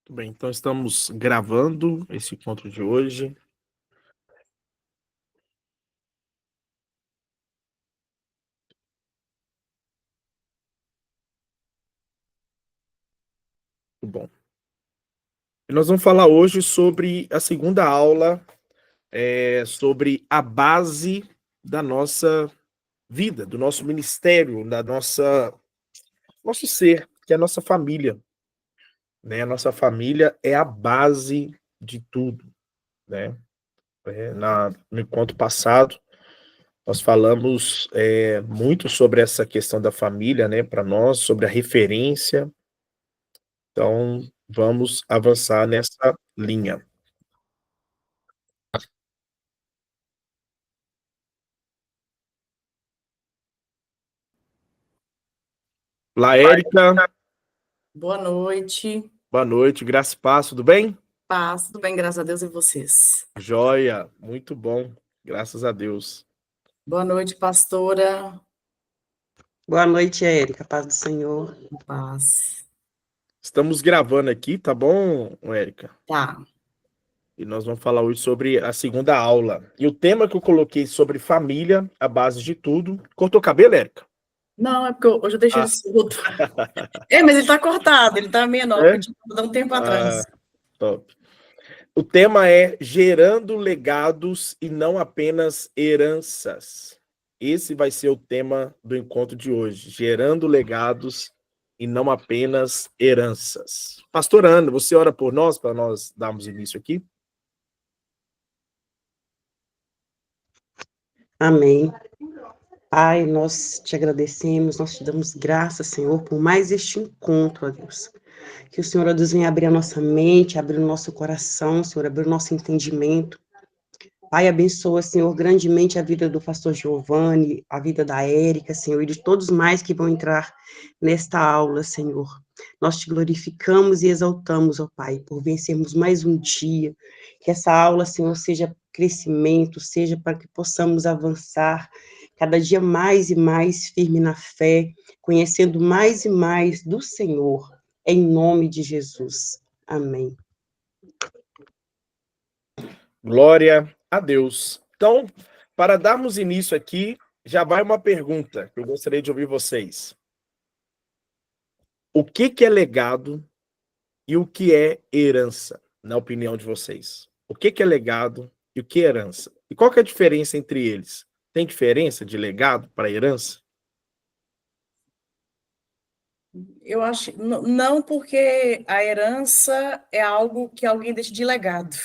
Muito bem, então estamos gravando esse encontro de hoje. Muito bom. E nós vamos falar hoje sobre a segunda aula, sobre a base da nossa vida, do nosso ministério, da nosso ser, que é a nossa família, né? A nossa família é a base de tudo, né? No encontro passado, nós falamos muito sobre essa questão da família, né? Para nós, sobre a referência. Então, vamos avançar nessa linha. Olá, Érica. Boa noite. Boa noite, graça e paz, tudo bem? Paz, tudo bem, graças a Deus e vocês. Joia, muito bom, graças a Deus. Boa noite, pastora. Boa noite, Érica. Paz do Senhor. Paz. Estamos gravando aqui, tá bom, Érica? Tá. E nós vamos falar hoje sobre a segunda aula. E o tema que eu coloquei sobre família, a base de tudo. Cortou o cabelo, Érica? Não, é porque hoje eu deixei ele solto. Mas ele tá cortado, ele tá menor, que eu tinha dado um tempo atrás. Top. O tema é gerando legados e não apenas heranças. Esse vai ser o tema do encontro de hoje, gerando legados e não apenas heranças. Pastor Ana, você ora por nós, para nós darmos início aqui? Amém. Pai, nós te agradecemos, nós te damos graças, Senhor, por mais este encontro, ó Deus. Que o Senhor, ó Deus, venha abrir a nossa mente, abrir o nosso coração, Senhor, abrir o nosso entendimento. Pai, abençoa, Senhor, grandemente a vida do pastor Giovanni, a vida da Érica, Senhor, e de todos mais que vão entrar nesta aula, Senhor. Nós te glorificamos e exaltamos, ó Pai, por vencermos mais um dia. Que essa aula, Senhor, seja crescimento, seja para que possamos avançar cada dia mais e mais firme na fé, conhecendo mais e mais do Senhor, em nome de Jesus. Amém. Glória a Deus. Então, para darmos início aqui, já vai uma pergunta que eu gostaria de ouvir vocês. O que é legado e o que é herança, na opinião de vocês? O que é legado e o que é herança? E qual que é a diferença entre eles? Tem diferença de legado para herança? Eu acho, não, porque a herança é algo que alguém deixa de legado,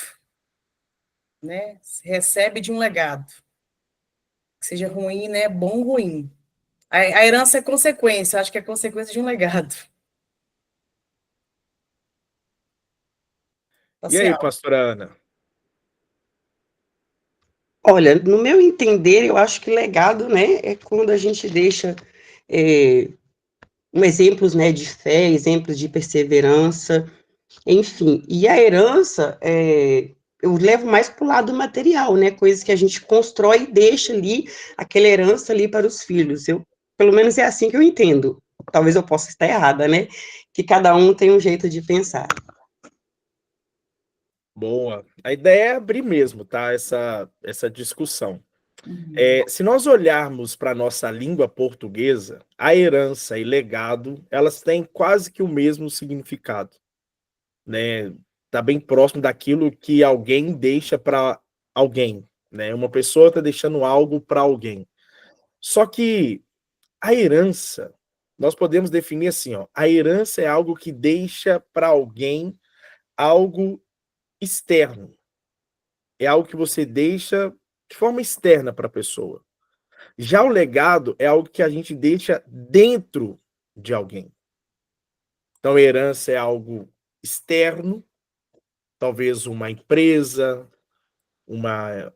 né? Se recebe de um legado. Que seja ruim, né? Bom ou ruim. A herança é consequência, acho que é consequência de um legado. E aí, pastora Ana? Olha, no meu entender, eu acho que legado, né, é quando a gente deixa exemplos, né, de fé, exemplos de perseverança, enfim. E a herança, eu levo mais para o lado material, né, coisas que a gente constrói e deixa ali, aquela herança ali para os filhos. Pelo menos é assim que eu entendo. Talvez eu possa estar errada, né, que cada um tem um jeito de pensar. Boa. A ideia é abrir mesmo, tá? Essa discussão. Uhum. Se nós olharmos para a nossa língua portuguesa, a herança e legado, elas têm quase que o mesmo significado, né? Tá bem próximo daquilo que alguém deixa para alguém, né? Uma pessoa está deixando algo para alguém. Só que a herança, nós podemos definir assim, ó, a herança é algo que deixa para alguém algo externo. É algo que você deixa de forma externa para a pessoa. Já o legado é algo que a gente deixa dentro de alguém. Então, a herança é algo externo, talvez uma empresa, uma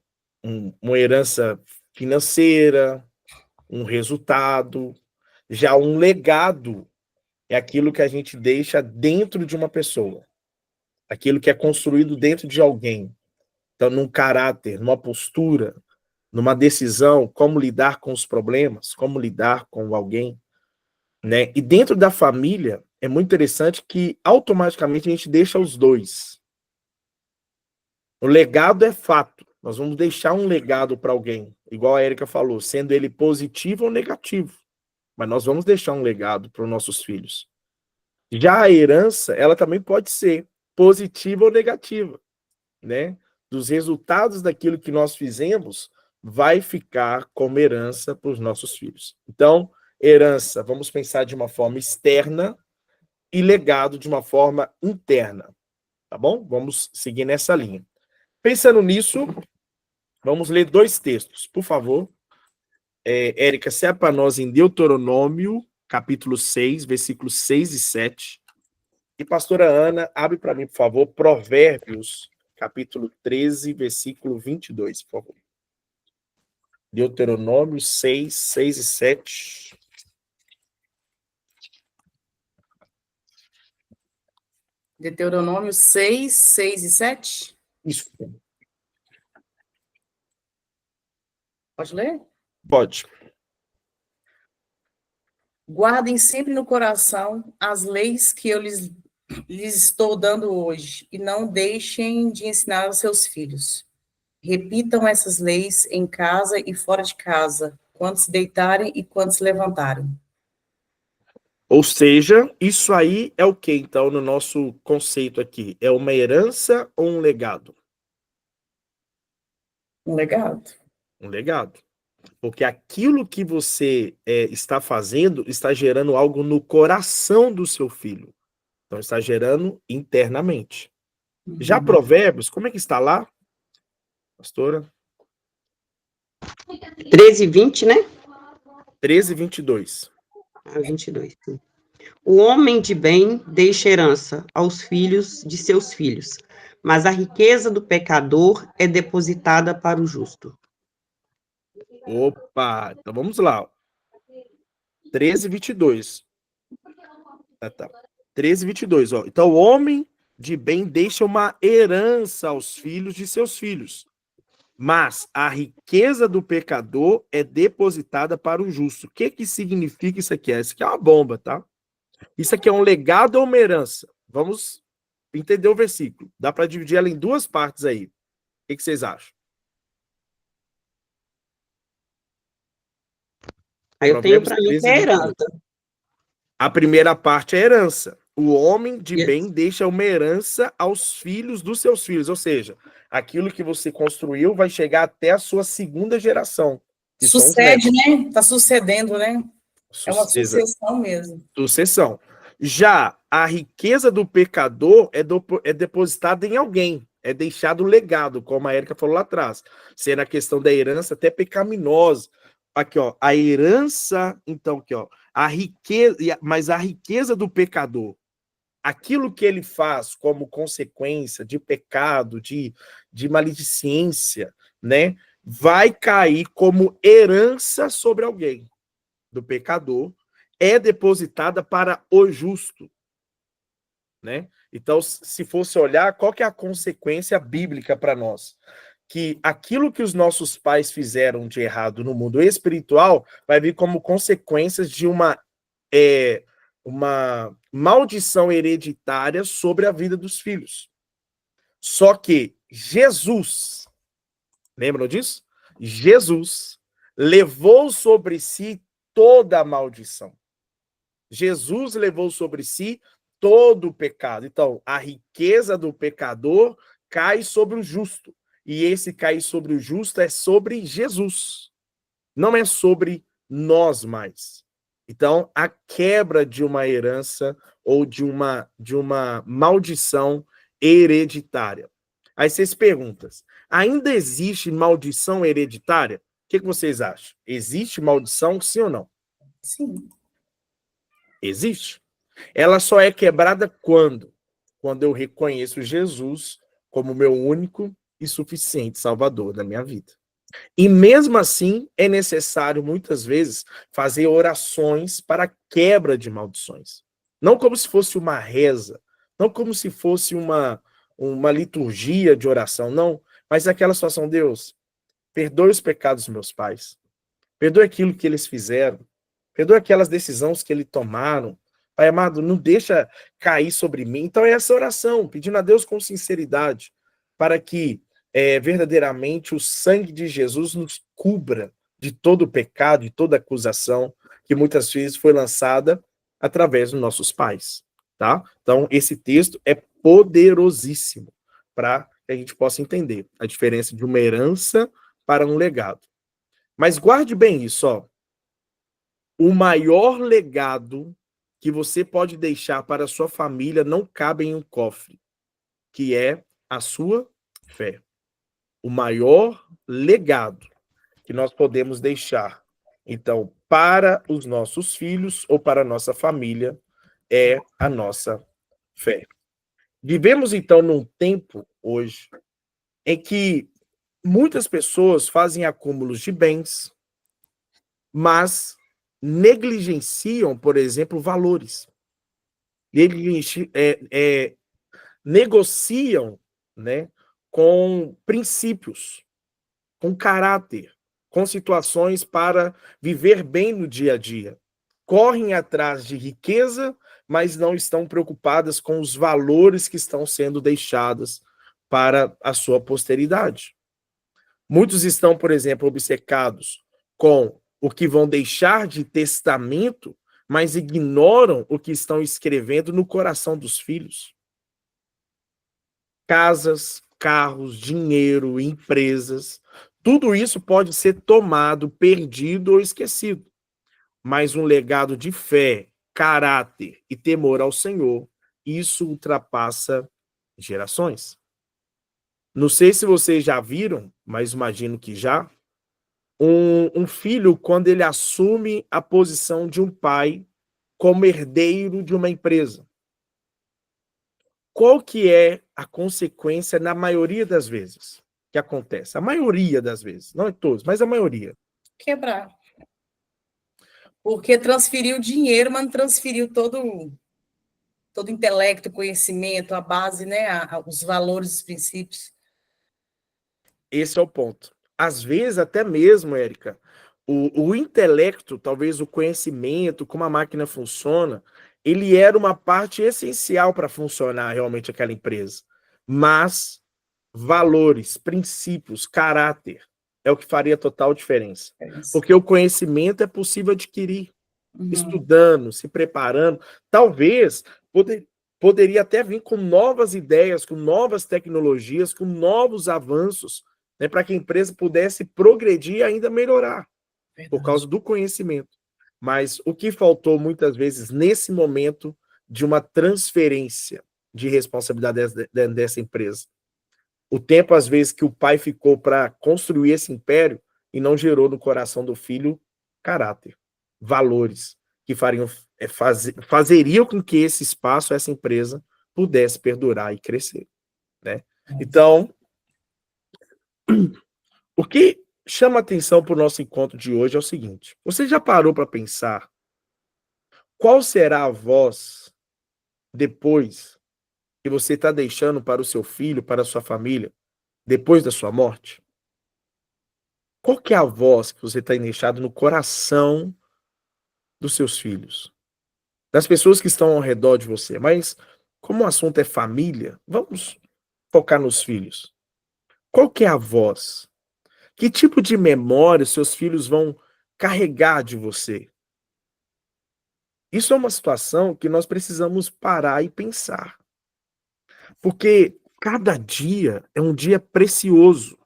herança financeira, um resultado. Já um legado é aquilo que a gente deixa dentro de uma pessoa, aquilo que é construído dentro de alguém. Então, num caráter, numa postura, numa decisão, como lidar com os problemas, como lidar com alguém, né? E dentro da família é muito interessante que automaticamente a gente deixa os dois. O legado é fato. Nós vamos deixar um legado para alguém, igual a Érica falou, sendo ele positivo ou negativo. Mas nós vamos deixar um legado para os nossos filhos. Já a herança, ela também pode ser positiva ou negativa, né? Dos resultados daquilo que nós fizemos, vai ficar como herança para os nossos filhos. Então, herança, vamos pensar de uma forma externa e legado de uma forma interna, tá bom? Vamos seguir nessa linha. Pensando nisso, vamos ler 2 textos, por favor. Érica, se é para nós em Deuteronômio, capítulo 6, versículos 6 e 7. E pastora Ana, abre para mim, por favor, Provérbios, capítulo 13, versículo 22, por favor. Deuteronômio 6, 6 e 7. Deuteronômio 6, 6 e 7. Isso. Pode ler? Pode. Guardem sempre no coração as leis que eu lhes estou dando hoje, e não deixem de ensinar aos seus filhos. Repitam essas leis em casa e fora de casa, quando se deitarem e quando se levantarem. Ou seja, isso aí é o que, então, no nosso conceito aqui? É uma herança ou um legado? Um legado. Um legado. Porque aquilo que você está fazendo está gerando algo no coração do seu filho. Então, está gerando internamente. Já Provérbios, como é que está lá, pastora? 13, 20, né? 13, 22. 22. Sim. O homem de bem deixa herança aos filhos de seus filhos, mas a riqueza do pecador é depositada para o justo. Opa, então vamos lá. 13, 22. Tá. 13, 22. Ó. Então, o homem de bem deixa uma herança aos filhos de seus filhos, mas a riqueza do pecador é depositada para o justo. O que que significa isso aqui? Isso aqui é uma bomba, tá? Isso aqui é um legado ou uma herança? Vamos entender o versículo. Dá para dividir ela em 2 partes aí. O que que vocês acham? Aí eu tenho Provérbios para mim que 13, é 22. herança. A primeira parte é herança. O homem de Isso. bem deixa uma herança aos filhos dos seus filhos. Ou seja, aquilo que você construiu vai chegar até a sua segunda geração. Que são os Sucede, netos. né? Está sucedendo, né? É uma sucessão mesmo. Sucessão. Já a riqueza do pecador é depositada em alguém. É deixado legado, como a Érica falou lá atrás. Sendo a questão da herança até pecaminosa. Aqui, ó. A herança, então, aqui, ó. Mas a riqueza do pecador, aquilo que ele faz como consequência de pecado, de maledicência, né, vai cair como herança sobre alguém do pecador, é depositada para o justo, né? Então, se fosse olhar, qual que é a consequência bíblica para nós? Que aquilo que os nossos pais fizeram de errado no mundo espiritual vai vir como consequências de uma maldição hereditária sobre a vida dos filhos. Só que Jesus, lembram disso? Jesus levou sobre si toda a maldição. Jesus levou sobre si todo o pecado. Então, a riqueza do pecador cai sobre o justo. E esse cair sobre o justo é sobre Jesus. Não é sobre nós mais. Então, a quebra de uma herança ou de uma maldição hereditária. Aí vocês perguntam, ainda existe maldição hereditária? O que vocês acham? Existe maldição, sim ou não? Sim. Existe. Ela só é quebrada quando? Quando eu reconheço Jesus como meu único e suficiente Salvador da minha vida. E mesmo assim, é necessário, muitas vezes, fazer orações para quebra de maldições. Não como se fosse uma reza, não como se fosse uma liturgia de oração, não. Mas aquela situação, Deus, perdoe os pecados dos meus pais. Perdoe aquilo que eles fizeram. Perdoe aquelas decisões que eles tomaram. Pai amado, não deixa cair sobre mim. Então é essa oração, pedindo a Deus com sinceridade, para que verdadeiramente o sangue de Jesus nos cubra de todo o pecado, de toda acusação que muitas vezes foi lançada através dos nossos pais, tá? Então esse texto é poderosíssimo para que a gente possa entender a diferença de uma herança para um legado. Mas guarde bem isso, ó. O maior legado que você pode deixar para a sua família não cabe em um cofre, que é a sua fé. O maior legado que nós podemos deixar, então, para os nossos filhos ou para a nossa família, é a nossa fé. Vivemos, então, num tempo, hoje, em que muitas pessoas fazem acúmulos de bens, mas negligenciam, por exemplo, valores. Negociam, né, com princípios, com caráter, com situações para viver bem no dia a dia. Correm atrás de riqueza, mas não estão preocupadas com os valores que estão sendo deixados para a sua posteridade. Muitos estão, por exemplo, obcecados com o que vão deixar de testamento, mas ignoram o que estão escrevendo no coração dos filhos. Casas, carros, dinheiro, empresas, tudo isso pode ser tomado, perdido ou esquecido. Mas um legado de fé, caráter e temor ao Senhor, isso ultrapassa gerações. Não sei se vocês já viram, mas imagino que já, um filho, quando ele assume a posição de um pai como herdeiro de uma empresa. Qual que é a consequência na maioria das vezes que acontece? A maioria das vezes, não é todos, mas a maioria. Quebrar. Porque transferiu dinheiro, mas não transferiu todo o intelecto, conhecimento, a base, né, os valores, os princípios. Esse é o ponto. Às vezes, até mesmo, Érica, o intelecto, talvez o conhecimento, como a máquina funciona, ele era uma parte essencial para funcionar realmente aquela empresa. Mas valores, princípios, caráter é o que faria total diferença. Porque o conhecimento é possível adquirir, estudando, se preparando. Talvez poderia até vir com novas ideias, com novas tecnologias, com novos avanços, né, para que a empresa pudesse progredir e ainda melhorar. Verdade. Por causa do conhecimento. Mas o que faltou muitas vezes nesse momento de uma transferência de responsabilidade dessa empresa? O tempo, às vezes, que o pai ficou para construir esse império e não gerou no coração do filho caráter, valores que fazeriam com que esse espaço, essa empresa, pudesse perdurar e crescer, né? Então, o que chama atenção para o nosso encontro de hoje é o seguinte: você já parou para pensar qual será a voz depois que você está deixando para o seu filho, para a sua família, depois da sua morte? Qual que é a voz que você tem deixado no coração dos seus filhos? Das pessoas que estão ao redor de você. Mas, como o assunto é família, vamos focar nos filhos. Qual que é a voz? Que tipo de memória seus filhos vão carregar de você? Isso é uma situação que nós precisamos parar e pensar. Porque cada dia é um dia precioso.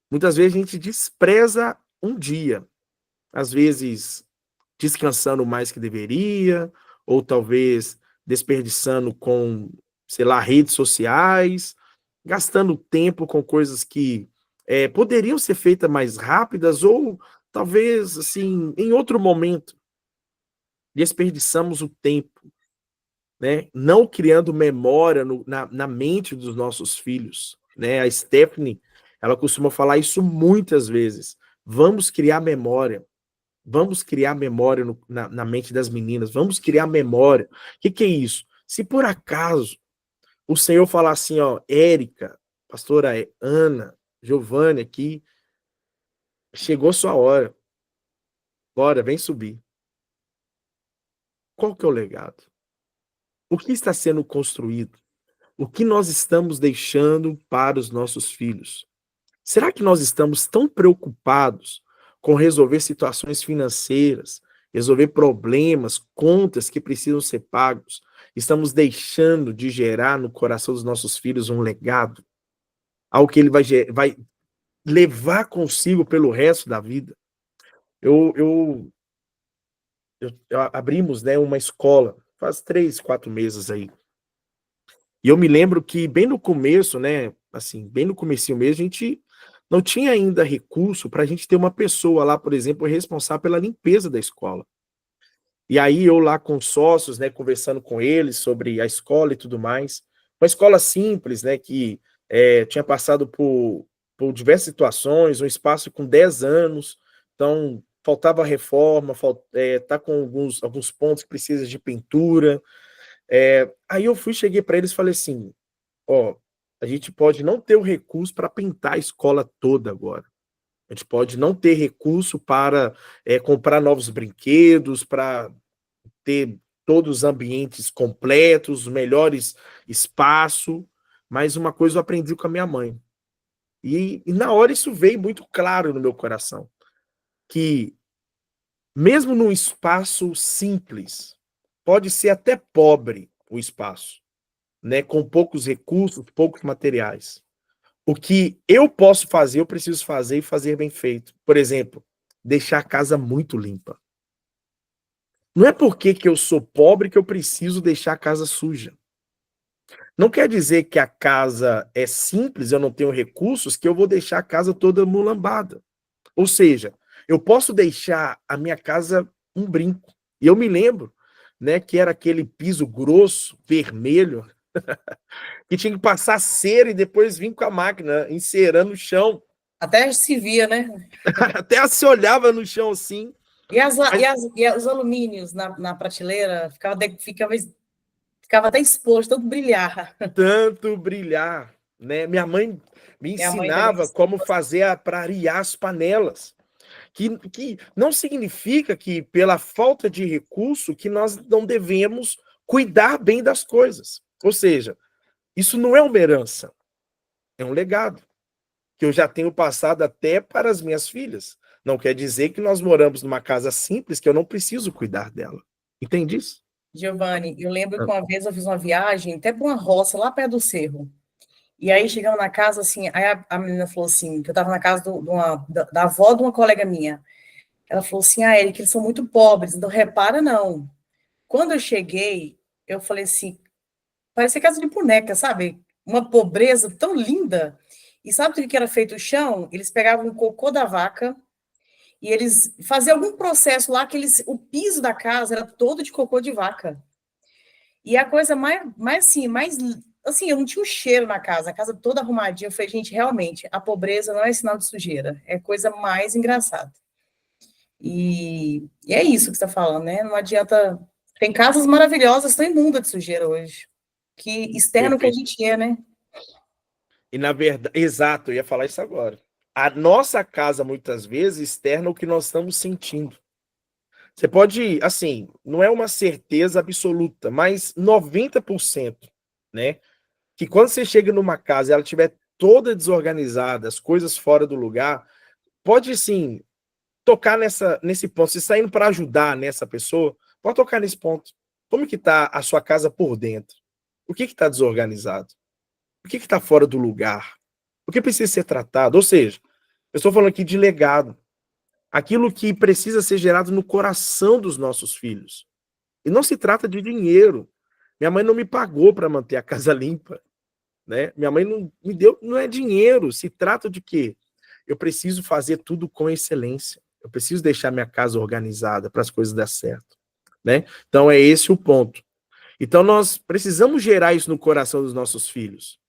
Muitas vezes a gente despreza um dia. Às vezes descansando mais que deveria, ou talvez desperdiçando com, sei lá, redes sociais, gastando tempo com coisas que poderiam ser feitas mais rápidas, ou talvez, assim, em outro momento. Desperdiçamos o tempo, né? Não criando memória na mente dos nossos filhos, né? A Stephanie, ela costuma falar isso muitas vezes. Vamos criar memória. Vamos criar memória na mente das meninas. Vamos criar memória. O que é isso? Se por acaso o Senhor falar assim, ó, Érica, pastora Ana, Giovanni aqui, chegou sua hora. Bora, vem subir. qual que é o legado? O que está sendo construído? O que nós estamos deixando para os nossos filhos? Será que nós estamos tão preocupados com resolver situações financeiras, resolver problemas, contas que precisam ser pagos? Estamos deixando de gerar no coração dos nossos filhos um legado, algo que ele vai levar consigo pelo resto da vida? Abrimos, né, uma escola faz 3, 4 meses aí. E eu me lembro que bem no começo, né, assim, bem no comecinho mesmo, a gente não tinha ainda recurso para a gente ter uma pessoa lá, por exemplo, responsável pela limpeza da escola. E aí eu lá com sócios, né, conversando com eles sobre a escola e tudo mais. Uma escola simples, né, que tinha passado por diversas situações, um espaço com 10 anos, então faltava reforma, tá com alguns pontos que precisa de pintura. Aí eu cheguei para eles e falei assim, ó, a gente pode não ter o recurso para pintar a escola toda agora. A gente pode não ter recurso para comprar novos brinquedos, para ter todos os ambientes completos, os melhores espaços, mas uma coisa eu aprendi com a minha mãe. E na hora isso veio muito claro no meu coração, que mesmo num espaço simples, pode ser até pobre o espaço, né, com poucos recursos, poucos materiais. O que eu posso fazer, eu preciso fazer e fazer bem feito. Por exemplo, deixar a casa muito limpa. Não é porque que eu sou pobre que eu preciso deixar a casa suja. Não quer dizer que a casa é simples, eu não tenho recursos, que eu vou deixar a casa toda mulambada. Ou seja, eu posso deixar a minha casa um brinco. E eu me lembro, né, que era aquele piso grosso, vermelho, que tinha que passar cera e depois vir com a máquina encerando o chão. Até se via, né? Até se olhava no chão assim. E os alumínios na prateleira ficava até exposto, tanto brilhar. Tanto brilhar, né? Minha mãe me Minha mãe também. ensinava como fazer para arear as panelas. Que não significa que, pela falta de recurso, que nós não devemos cuidar bem das coisas. Ou seja, isso não é uma herança, é um legado que eu já tenho passado até para as minhas filhas. Não quer dizer que nós moramos numa casa simples que eu não preciso cuidar dela. Entende isso? Giovanni, eu lembro que uma vez eu fiz uma viagem até para uma roça lá perto do cerro. E aí chegamos na casa, assim, aí a menina falou assim, que eu estava na casa da avó de uma colega minha. Ela falou assim, Eric, eles são muito pobres, então repara não. Quando eu cheguei, eu falei assim, parecia casa de boneca, sabe? Uma pobreza tão linda. E sabe do que era feito o chão? Eles pegavam o cocô da vaca e eles faziam algum processo lá que o piso da casa era todo de cocô de vaca. E a coisa assim, eu não tinha um cheiro na casa, a casa toda arrumadinha. Eu falei, gente, realmente, a pobreza não é sinal de sujeira, é coisa mais engraçada. E é isso que você está falando, né? Não adianta. Tem casas maravilhosas, estão imundas de sujeira hoje, que externo que a gente é, né? E na verdade, exato, eu ia falar isso agora. A nossa casa, muitas vezes, externa o que nós estamos sentindo. Você pode, assim, não é uma certeza absoluta, mas 90%, né? Que quando você chega numa casa e ela estiver toda desorganizada, as coisas fora do lugar, pode, sim, tocar nesse ponto. Se está indo para ajudar nessa pessoa, pode tocar nesse ponto. Como que está a sua casa por dentro? O que está desorganizado? O que está fora do lugar? O que precisa ser tratado? Ou seja, eu estou falando aqui de legado. Aquilo que precisa ser gerado no coração dos nossos filhos. E não se trata de dinheiro. Minha mãe não me pagou para manter a casa limpa, né? Minha mãe não me deu, não é dinheiro. Se trata de quê? Eu preciso fazer tudo com excelência. Eu preciso deixar minha casa organizada para as coisas dar certo, né? Então é esse o ponto. Então nós precisamos gerar isso no coração dos nossos filhos.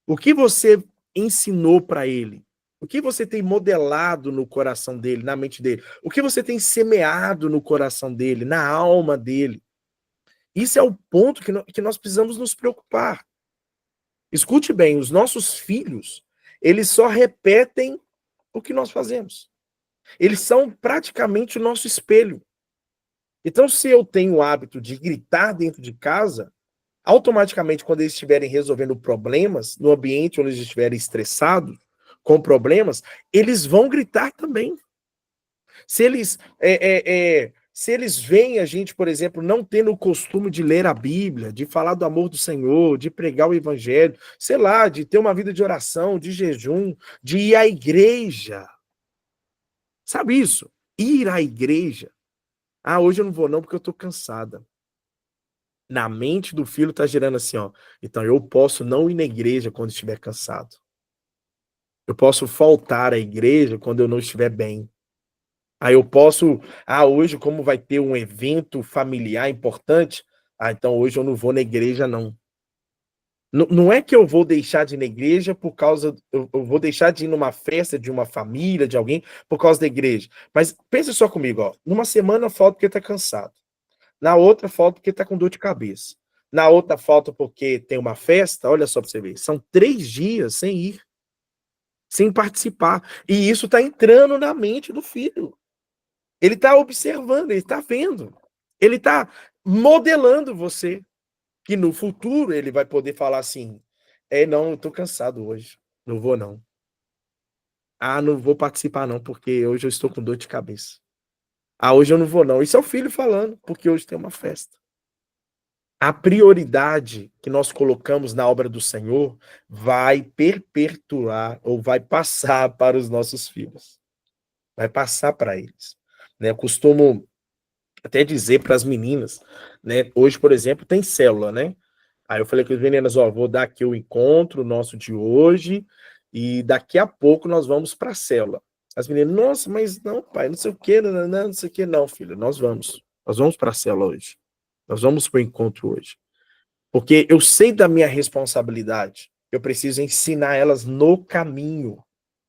O que você ensinou para ele? O que você tem modelado no coração dele, na mente dele? O que você tem semeado no coração dele, na alma dele? Isso é o ponto que nós precisamos nos preocupar. Escute bem, os nossos filhos, eles só repetem o que nós fazemos. Eles são praticamente o nosso espelho. Então, se eu tenho o hábito de gritar dentro de casa, automaticamente, quando eles estiverem resolvendo problemas, no ambiente onde eles estiverem estressados, com problemas, eles vão gritar também. Se eles veem a gente, por exemplo, não tendo o costume de ler a Bíblia, de falar do amor do Senhor, de pregar o Evangelho, sei lá, de ter uma vida de oração, de jejum, de ir à igreja. Sabe isso? Ir à igreja. Ah, hoje eu não vou não porque eu tô cansada. Na mente do filho tá gerando assim, ó. Então eu posso não ir na igreja quando estiver cansado. Eu posso faltar à igreja quando eu não estiver bem. Aí eu posso, hoje como vai ter um evento familiar importante, então hoje eu não vou na igreja não. Não é que eu vou deixar de ir na igreja por causa, eu vou deixar de ir numa festa de uma família, de alguém, por causa da igreja. Mas pensa só comigo, ó. Numa semana falta porque tá cansado. Na outra falta porque tá com dor de cabeça. Na outra falta porque tem uma festa, olha só para você ver. São 3 dias sem ir, sem participar. E isso tá entrando na mente do filho. Ele está observando, ele está vendo. Ele está modelando você. Que no futuro ele vai poder falar assim: não, eu estou cansado hoje. Não vou, não. Não vou participar, não, porque hoje eu estou com dor de cabeça. Hoje eu não vou, não. Isso é o filho falando, porque hoje tem uma festa. A prioridade que nós colocamos na obra do Senhor vai perpetuar ou vai passar para os nossos filhos. Vai passar para eles. Né? Eu costumo até dizer para as meninas, né? Hoje, por exemplo, tem célula, né? Aí eu falei com as meninas, vou dar aqui o encontro nosso de hoje e daqui a pouco nós vamos para a célula. As meninas, nossa, mas não, pai, não sei o que, não sei o que, não, filha, nós vamos para a célula hoje. Nós vamos para o encontro hoje. Porque eu sei da minha responsabilidade. Eu preciso ensinar elas no caminho.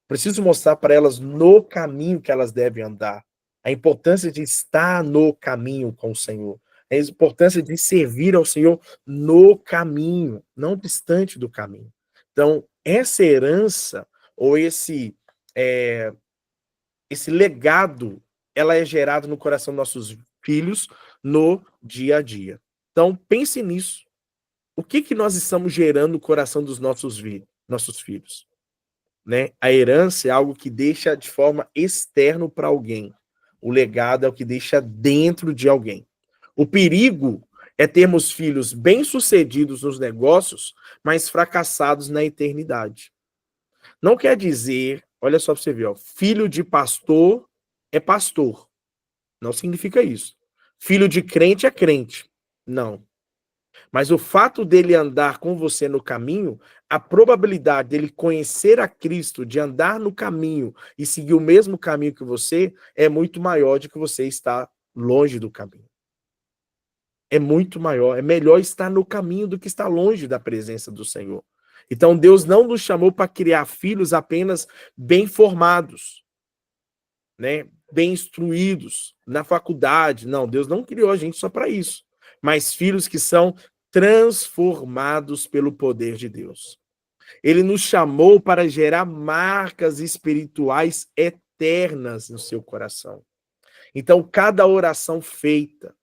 Preciso mostrar para elas no caminho que elas devem andar. A importância de estar no caminho com o Senhor. A importância de servir ao Senhor no caminho, não distante do caminho. Então, essa herança, ou esse legado, ela é gerado no coração dos nossos filhos no dia a dia. Então, pense nisso. O que nós estamos gerando no coração dos nossos filhos? Né? A herança é algo que deixa de forma externa para alguém. O legado é o que deixa dentro de alguém. O perigo é termos filhos bem-sucedidos nos negócios, mas fracassados na eternidade. Não quer dizer, olha só para você ver, filho de pastor é pastor. Não significa isso. Filho de crente é crente. Não. Mas o fato dele andar com você no caminho, a probabilidade dele conhecer a Cristo, de andar no caminho e seguir o mesmo caminho que você, é muito maior de que você está longe do caminho. É muito maior. É melhor estar no caminho do que estar longe da presença do Senhor. Então, Deus não nos chamou para criar filhos apenas bem formados, né? Bem instruídos na faculdade. Não, Deus não criou a gente só para isso. Mas filhos que são transformados pelo poder de Deus. Ele nos chamou para gerar marcas espirituais eternas no seu coração. Então, cada oração feita,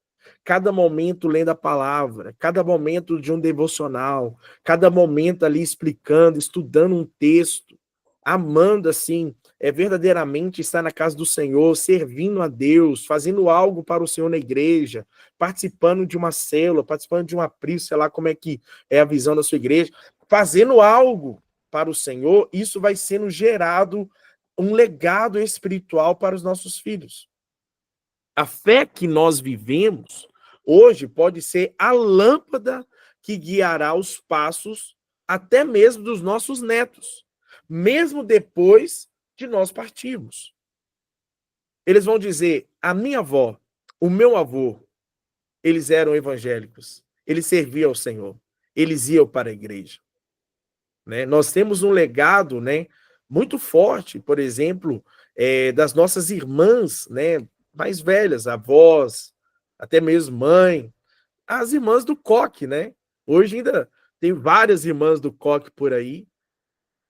cada momento lendo a palavra, cada momento de um devocional, cada momento ali explicando, estudando um texto, amando assim, verdadeiramente estar na casa do Senhor, servindo a Deus, fazendo algo para o Senhor na igreja, participando de uma célula, participando de uma prisma, sei lá como é que é a visão da sua igreja, fazendo algo para o Senhor, isso vai sendo gerado um legado espiritual para os nossos filhos. A fé que nós vivemos hoje pode ser a lâmpada que guiará os passos até mesmo dos nossos netos, mesmo depois de nós partirmos. Eles vão dizer, a minha avó, o meu avô, eles eram evangélicos, eles serviam ao Senhor, eles iam para a igreja. Né? Nós temos um legado, né, muito forte, por exemplo, das nossas irmãs, né, mais velhas, avós, até mesmo mãe, as irmãs do coque, né? Hoje ainda tem várias irmãs do coque por aí,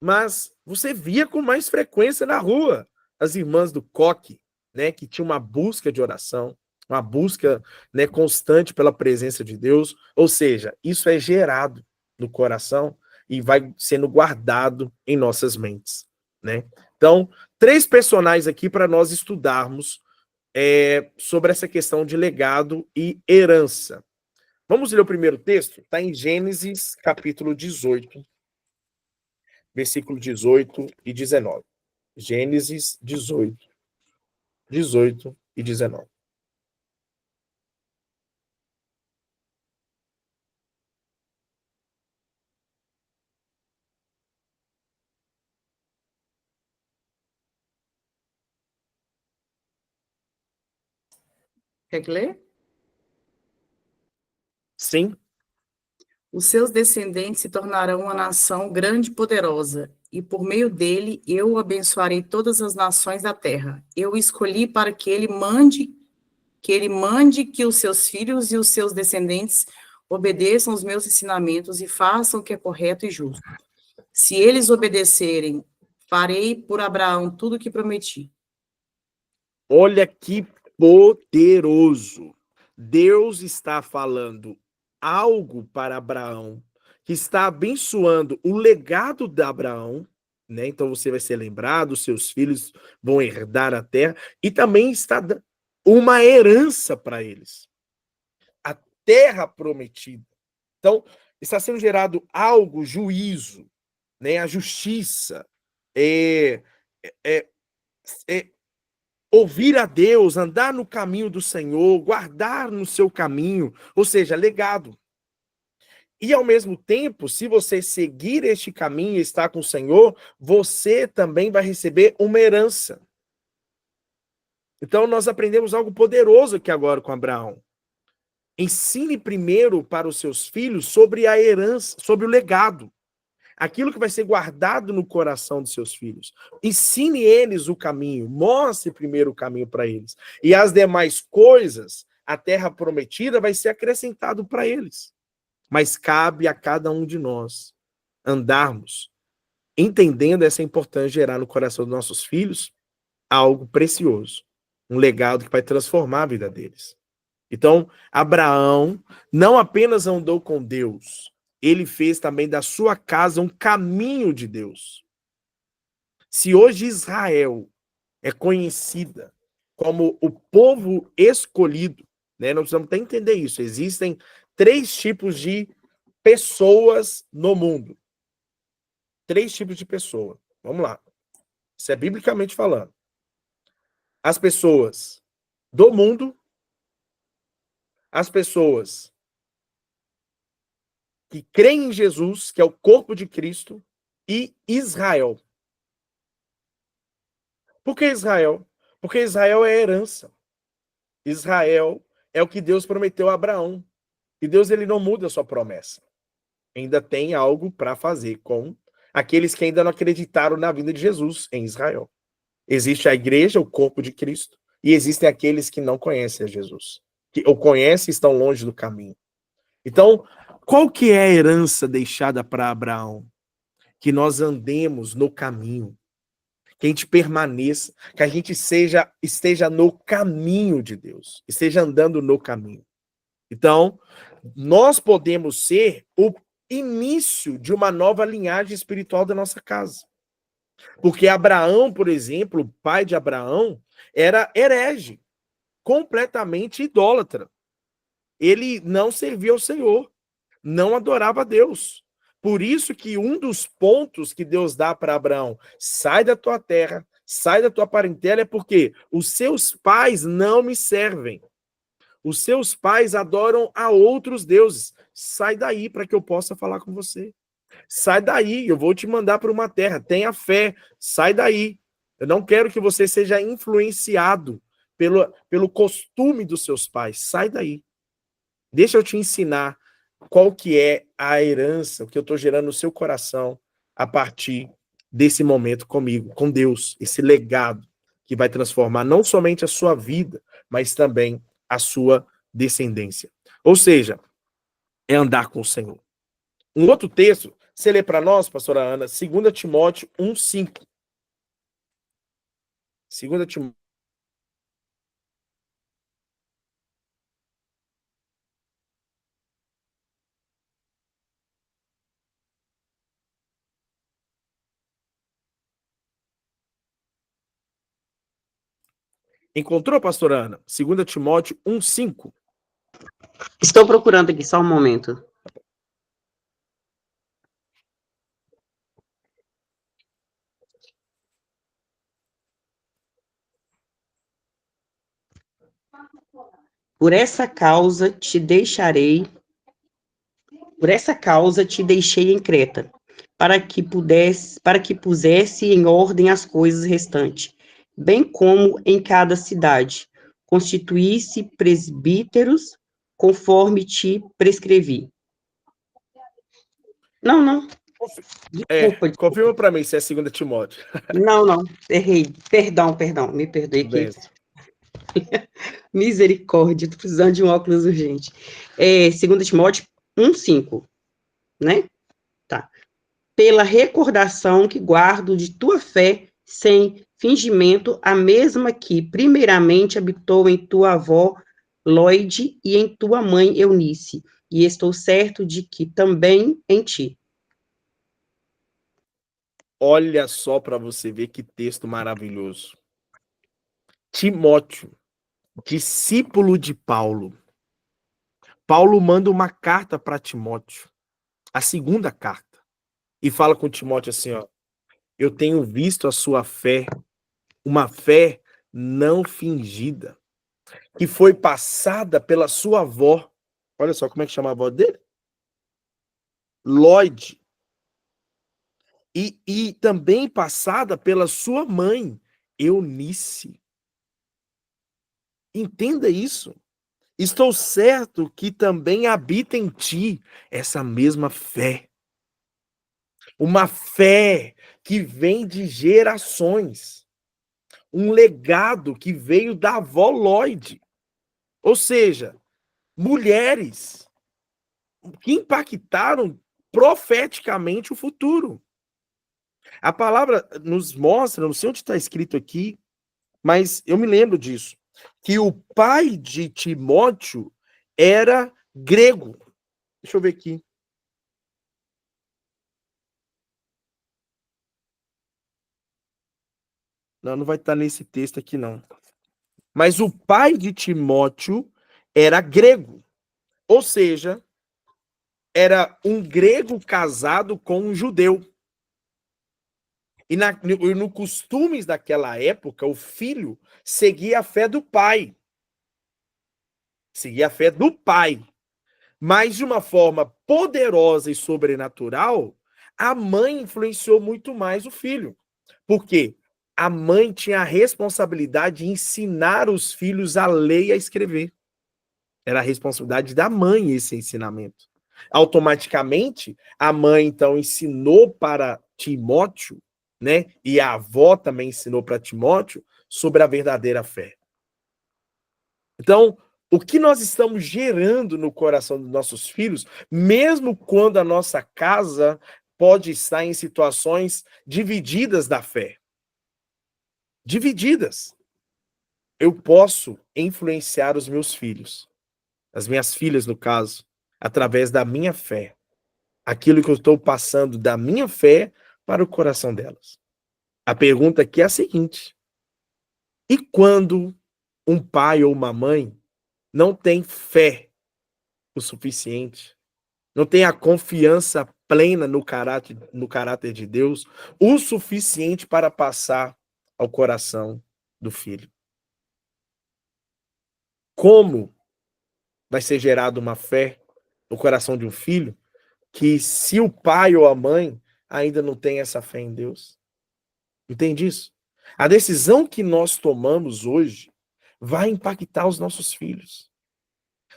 mas você via com mais frequência na rua as irmãs do coque, né, que tinha uma busca de oração. uma busca, né, constante pela presença de Deus. Ou seja, isso é gerado no coração e vai sendo guardado em nossas mentes, né? Então, 3 personagens aqui para nós estudarmos sobre essa questão de legado e herança. Vamos ler o primeiro texto? Está em Gênesis, capítulo 18, versículo 18 e 19. Gênesis 18, 18 e 19. Quer que lê? Sim. Os seus descendentes se tornarão uma nação grande e poderosa, e por meio dele eu abençoarei todas as nações da terra. Eu o escolhi para que ele mande que os seus filhos e os seus descendentes obedeçam os meus ensinamentos e façam o que é correto e justo. Se eles obedecerem, farei por Abraão tudo o que prometi. Olha que poderoso. Deus está falando algo para Abraão, que está abençoando o legado de Abraão, né? Então você vai ser lembrado, seus filhos vão herdar a terra, e também está dando uma herança para eles. A terra prometida. Então, está sendo gerado algo, juízo, né? A justiça, é, é, é, ouvir a Deus, andar no caminho do Senhor, guardar no seu caminho, ou seja, legado. E ao mesmo tempo, se você seguir este caminho e estar com o Senhor, você também vai receber uma herança. Então nós aprendemos algo poderoso aqui agora com Abraão. Ensine primeiro para os seus filhos sobre a herança, sobre o legado. Aquilo que vai ser guardado no coração dos seus filhos. Ensine eles o caminho, mostre primeiro o caminho para eles. E as demais coisas, a terra prometida vai ser acrescentado para eles. Mas cabe a cada um de nós andarmos entendendo essa importância de gerar no coração dos nossos filhos algo precioso, um legado que vai transformar a vida deles. Então, Abraão não apenas andou com Deus, ele fez também da sua casa um caminho de Deus. Se hoje Israel é conhecida como o povo escolhido, né? Nós precisamos até entender isso. Existem 3 tipos de pessoas no mundo. 3 tipos de pessoa. Vamos lá. Isso é biblicamente falando. As pessoas do mundo, as pessoas que creem em Jesus, que é o corpo de Cristo, e Israel. Por que Israel? Porque Israel é a herança. Israel é o que Deus prometeu a Abraão. E Deus ele não muda a sua promessa. Ainda tem algo para fazer com aqueles que ainda não acreditaram na vinda de Jesus em Israel. Existe a igreja, o corpo de Cristo, e existem aqueles que não conhecem a Jesus, que ou conhecem e estão longe do caminho. Então, qual que é a herança deixada para Abraão? Que nós andemos no caminho, que a gente permaneça, que a gente esteja no caminho de Deus, esteja andando no caminho. Então, nós podemos ser o início de uma nova linhagem espiritual da nossa casa. Porque Abraão, por exemplo, o pai de Abraão, era herege, completamente idólatra. Ele não servia ao Senhor, não adorava a Deus. Por isso que um dos pontos que Deus dá para Abraão, sai da tua terra, sai da tua parentela, é porque os seus pais não me servem. Os seus pais adoram a outros deuses. Sai daí para que eu possa falar com você. Sai daí, eu vou te mandar para uma terra. Tenha fé, sai daí. Eu não quero que você seja influenciado pelo costume dos seus pais. Sai daí. Deixa eu te ensinar qual que é a herança, o que eu estou gerando no seu coração a partir desse momento comigo, com Deus. Esse legado que vai transformar não somente a sua vida, mas também a sua descendência. Ou seja, é andar com o Senhor. Um outro texto, você lê para nós, pastora Ana, 2 Timóteo 1,5. 2 Timóteo Encontrou, pastora Ana? 2 Timóteo 1:5. Estou procurando aqui, só um momento. Por essa causa te deixei em Creta, para que pusesse em ordem as coisas restantes, bem como em cada cidade, constituísse presbíteros, conforme te prescrevi. Não. Desculpa. Confirma para mim se é 2 Timóteo. Não, errei. Perdão, me perdoe aqui. Misericórdia, tô precisando de um óculos urgente. 2 Timóteo 1:5, né? Tá. Pela recordação que guardo de tua fé, sem fingimento, a mesma que primeiramente habitou em tua avó Loide e em tua mãe Eunice, e estou certo de que também em ti. Olha só para você ver que texto maravilhoso. Timóteo, discípulo de Paulo. Paulo manda uma carta para Timóteo, a segunda carta, e fala com Timóteo assim, ó: eu tenho visto a sua fé, uma fé não fingida, que foi passada pela sua avó. Olha só como é que chama a avó dele? Loide. E também passada pela sua mãe, Eunice. Entenda isso. Estou certo que também habita em ti essa mesma fé. Uma fé que vem de gerações. Um legado que veio da avó Loide. Ou seja, mulheres que impactaram profeticamente o futuro. A palavra nos mostra, não sei onde está escrito aqui, mas eu me lembro disso, que o pai de Timóteo era grego. Deixa eu ver aqui. Não vai estar nesse texto aqui, não. Mas o pai de Timóteo era grego. Ou seja, era um grego casado com um judeu. E no costumes daquela época, o filho seguia a fé do pai. Seguia a fé do pai. Mas de uma forma poderosa e sobrenatural, a mãe influenciou muito mais o filho. Por quê? A mãe tinha a responsabilidade de ensinar os filhos a ler e a escrever. Era a responsabilidade da mãe esse ensinamento. Automaticamente, a mãe, então, ensinou para Timóteo, né? E a avó também ensinou para Timóteo sobre a verdadeira fé. Então, o que nós estamos gerando no coração dos nossos filhos, mesmo quando a nossa casa pode estar em situações divididas da fé. Divididas. Eu posso influenciar os meus filhos, as minhas filhas, no caso, através da minha fé. Aquilo que eu estou passando da minha fé para o coração delas. A pergunta aqui é a seguinte: e quando um pai ou uma mãe não tem fé o suficiente, não tem a confiança plena no caráter de Deus, o suficiente para passar ao coração do filho? Como vai ser gerada uma fé no coração de um filho que, se o pai ou a mãe ainda não tem essa fé em Deus? Entende isso? A decisão que nós tomamos hoje vai impactar os nossos filhos.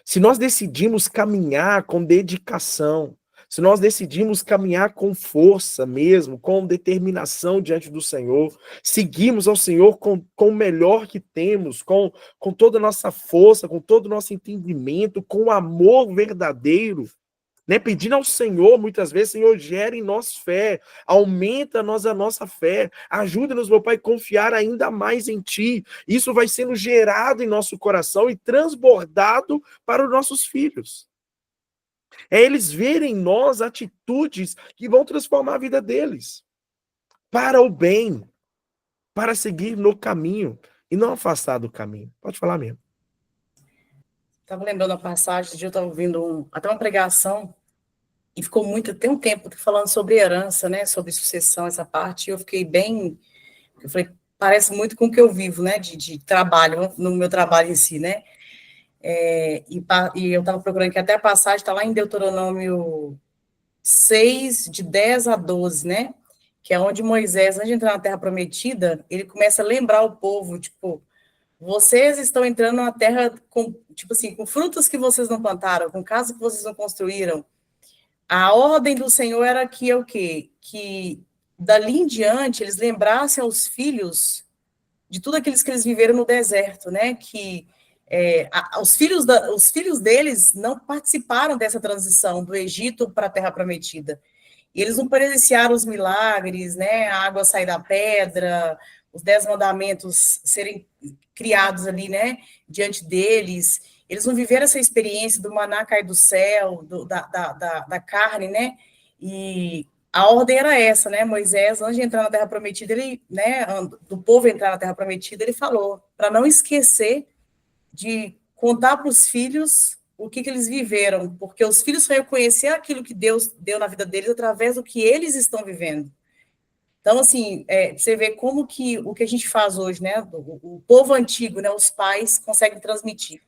Se nós decidimos caminhar com dedicação, se nós decidimos caminhar com força mesmo, com determinação diante do Senhor, seguimos ao Senhor com o melhor que temos, com toda a nossa força, com todo o nosso entendimento, com amor verdadeiro, né? Pedindo ao Senhor, muitas vezes: Senhor, gere em nós fé, aumenta a nossa fé, ajuda-nos, meu Pai, a confiar ainda mais em Ti. Isso vai sendo gerado em nosso coração e transbordado para os nossos filhos. É eles verem em nós atitudes que vão transformar a vida deles, para o bem, para seguir no caminho e não afastar do caminho. Pode falar mesmo. Estava lembrando a passagem, eu estava ouvindo até uma pregação, e ficou muito, tem um tempo falando sobre herança, né, sobre sucessão, essa parte, e eu fiquei bem, eu falei, parece muito com o que eu vivo, né, de trabalho, no meu trabalho em si, né, e eu estava procurando que até a passagem está lá em Deuteronômio 6, de 10 a 12, né, que é onde Moisés, antes de entrar na Terra Prometida, ele começa a lembrar o povo, tipo, vocês estão entrando numa terra com, tipo assim, com frutos que vocês não plantaram, com casas que vocês não construíram. A ordem do Senhor era que é o quê? Que dali em diante eles lembrassem aos filhos de tudo aqueles que eles viveram no deserto, né? Que os filhos deles não participaram dessa transição do Egito para a Terra Prometida. E eles não presenciaram os milagres, né? A água sair da pedra, os 10 mandamentos serem criados ali, né? Diante deles. Eles não viveram essa experiência do maná cair do céu, da carne, né? E a ordem era essa, né? Moisés, antes de entrar na Terra Prometida, ele, né? Do povo entrar na Terra Prometida, ele falou para não esquecer de contar para os filhos o que eles viveram, porque os filhos vão reconhecer aquilo que Deus deu na vida deles através do que eles estão vivendo. Então, assim, você vê como que o que a gente faz hoje, né, o povo antigo, né, os pais conseguem transmitir.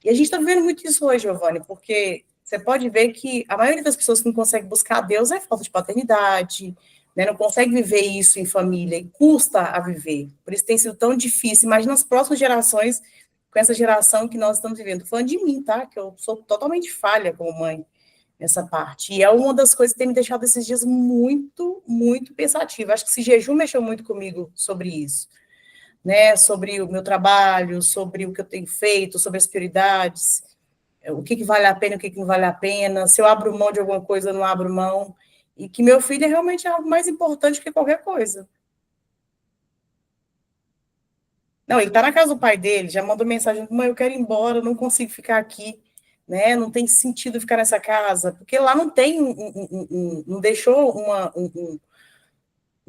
E a gente está vivendo muito isso hoje, Giovanni, porque você pode ver que a maioria das pessoas que não consegue buscar a Deus é falta de paternidade, né, não consegue viver isso em família, e custa a viver. Por isso tem sido tão difícil. Imagina as próximas gerações com essa geração que nós estamos vivendo. Estou falando de mim, tá? Que eu sou totalmente falha como mãe nessa parte. E é uma das coisas que tem me deixado esses dias muito, muito pensativa. Acho que esse jejum mexeu muito comigo sobre isso, né? Sobre o meu trabalho, sobre o que eu tenho feito, sobre as prioridades, o que vale a pena, o que não vale a pena, se eu abro mão de alguma coisa, eu não abro mão. E que meu filho é realmente algo mais importante que qualquer coisa. Não, ele está na casa do pai dele, já mandou mensagem, mãe, eu quero ir embora, eu não consigo ficar aqui, né? Não tem sentido ficar nessa casa, porque lá não tem não deixou não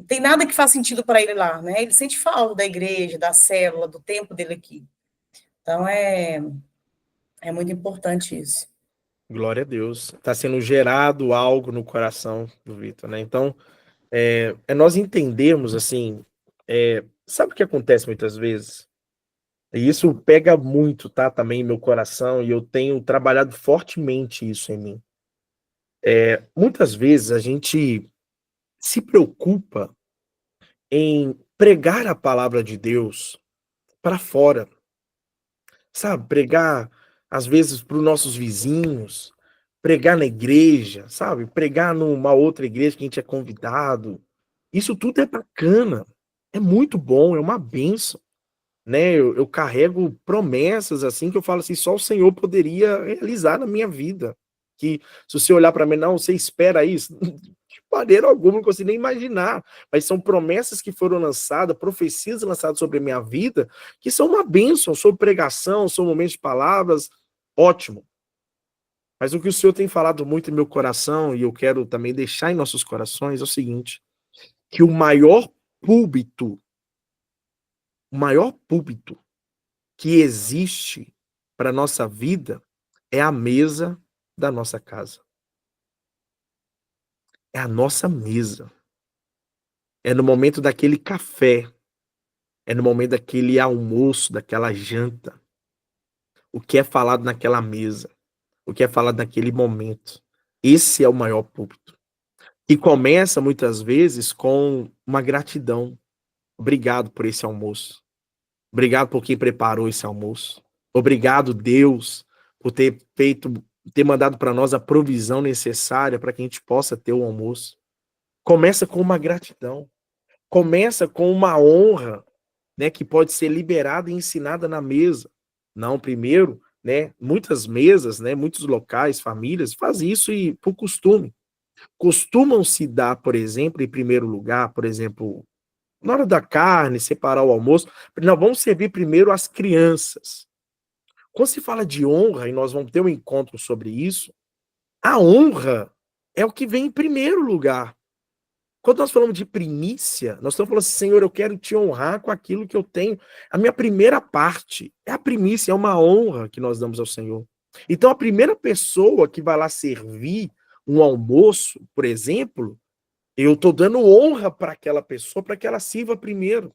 tem nada que faça sentido para ele lá, né? Ele sente falta da igreja, da célula, do tempo dele aqui. Então é muito importante isso. Glória a Deus. Está sendo gerado algo no coração do Vitor, né? Então, nós entendermos, assim, sabe o que acontece muitas vezes? E isso pega muito, tá? Também em meu coração, e eu tenho trabalhado fortemente isso em mim. Muitas vezes a gente se preocupa em pregar a palavra de Deus para fora, sabe? Pregar, às vezes, para os nossos vizinhos, pregar na igreja, sabe? Pregar numa outra igreja que a gente é convidado. Isso tudo é bacana, é muito bom, é uma bênção, né? Eu carrego promessas assim que eu falo assim, só o Senhor poderia realizar na minha vida. Que se você olhar para mim, não, você espera isso? De maneira alguma, não consigo nem imaginar. Mas são promessas que foram lançadas, profecias lançadas sobre a minha vida, que são uma bênção, são pregação, são momentos de palavras, ótimo. Mas o que o Senhor tem falado muito em meu coração, e eu quero também deixar em nossos corações, é o seguinte, que o maior púlpito que existe para a nossa vida é a mesa da nossa casa. É a nossa mesa. É no momento daquele café. É no momento daquele almoço, daquela janta. O que é falado naquela mesa. O que é falado naquele momento. Esse é o maior púlpito. E começa muitas vezes com uma gratidão. Obrigado por esse almoço. Obrigado por quem preparou esse almoço. Obrigado, Deus, por ter mandado para nós a provisão necessária para que a gente possa ter o almoço. Começa com uma gratidão. Começa com uma honra, né, que pode ser liberada e ensinada na mesa. Não, primeiro, né, muitas mesas, né, muitos locais, famílias, fazem isso e por costume. Costumam se dar, por exemplo, em primeiro lugar, por exemplo, na hora da carne, separar o almoço, não, vamos servir primeiro as crianças. Quando se fala de honra, e nós vamos ter um encontro sobre isso, a honra é o que vem em primeiro lugar. Quando nós falamos de primícia, nós estamos falando assim, Senhor, eu quero te honrar com aquilo que eu tenho. A minha primeira parte é a primícia, é uma honra que nós damos ao Senhor. Então, a primeira pessoa que vai lá servir um almoço, por exemplo, eu estou dando honra para aquela pessoa, para que ela sirva primeiro,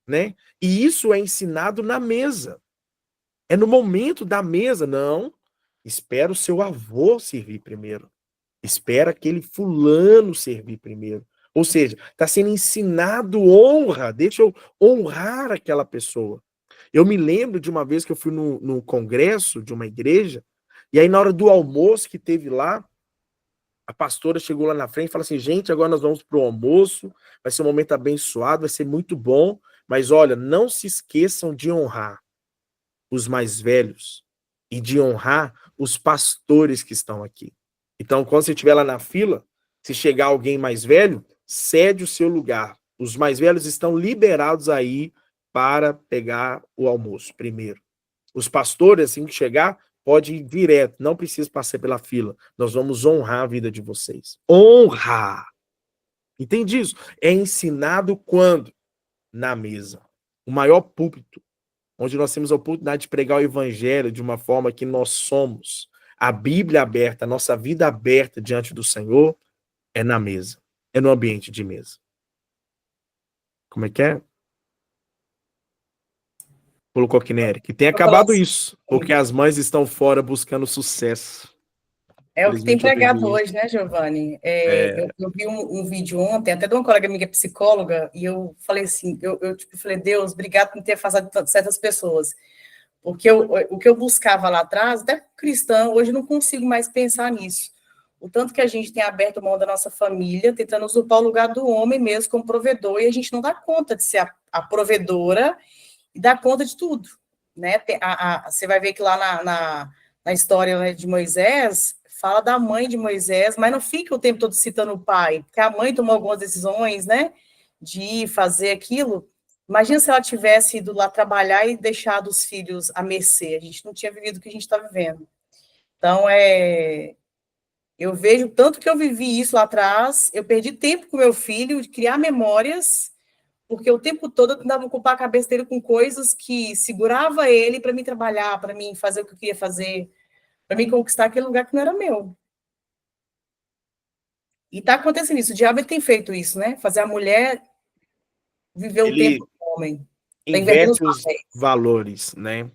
né? E isso é ensinado na mesa. É no momento da mesa, não. Espera o seu avô servir primeiro. Espera aquele fulano servir primeiro. Ou seja, está sendo ensinado honra. Deixa eu honrar aquela pessoa. Eu me lembro de uma vez que eu fui no congresso de uma igreja, e aí na hora do almoço que teve lá, a pastora chegou lá na frente e falou assim, gente, agora nós vamos para o almoço, vai ser um momento abençoado, vai ser muito bom, mas olha, não se esqueçam de honrar os mais velhos e de honrar os pastores que estão aqui. Então, quando você estiver lá na fila, se chegar alguém mais velho, cede o seu lugar. Os mais velhos estão liberados aí para pegar o almoço primeiro. Os pastores, assim que chegar, pode ir direto, não precisa passar pela fila. Nós vamos honrar a vida de vocês. Honra! Entende isso? É ensinado quando? Na mesa. O maior púlpito, onde nós temos a oportunidade de pregar o evangelho de uma forma que nós somos. A Bíblia aberta, a nossa vida aberta diante do Senhor, é na mesa. É no ambiente de mesa. Como é que é? Colocou aqui, né, Eric? Tem acabado isso, porque as mães estão fora buscando sucesso. É o que tem pregado hoje, né, Giovanni? Eu vi um vídeo ontem, até de uma colega minha psicóloga, e eu falei assim, tipo, falei, Deus, obrigado por ter afastado certas pessoas. Porque o que eu buscava lá atrás, até cristão, hoje eu não consigo mais pensar nisso. O tanto que a gente tem aberto mão da nossa família, tentando usurpar o lugar do homem mesmo como provedor, e a gente não dá conta de ser a provedora e dar conta de tudo. Né? Você vai ver que lá na história, né, de Moisés, fala da mãe de Moisés, mas não fica o tempo todo citando o pai, porque a mãe tomou algumas decisões, né, de fazer aquilo. Imagina se ela tivesse ido lá trabalhar e deixado os filhos à mercê. A gente não tinha vivido o que a gente está vivendo. Então, eu vejo tanto que eu vivi isso lá atrás, eu perdi tempo com meu filho, de criar memórias, porque o tempo todo eu tentava ocupar a cabeça dele com coisas que segurava ele para mim trabalhar, para mim fazer o que eu queria fazer, para mim conquistar aquele lugar que não era meu. E está acontecendo isso. O diabo ele tem feito isso, né? Fazer a mulher viver o tempo do homem. Tá inverte os valores, né?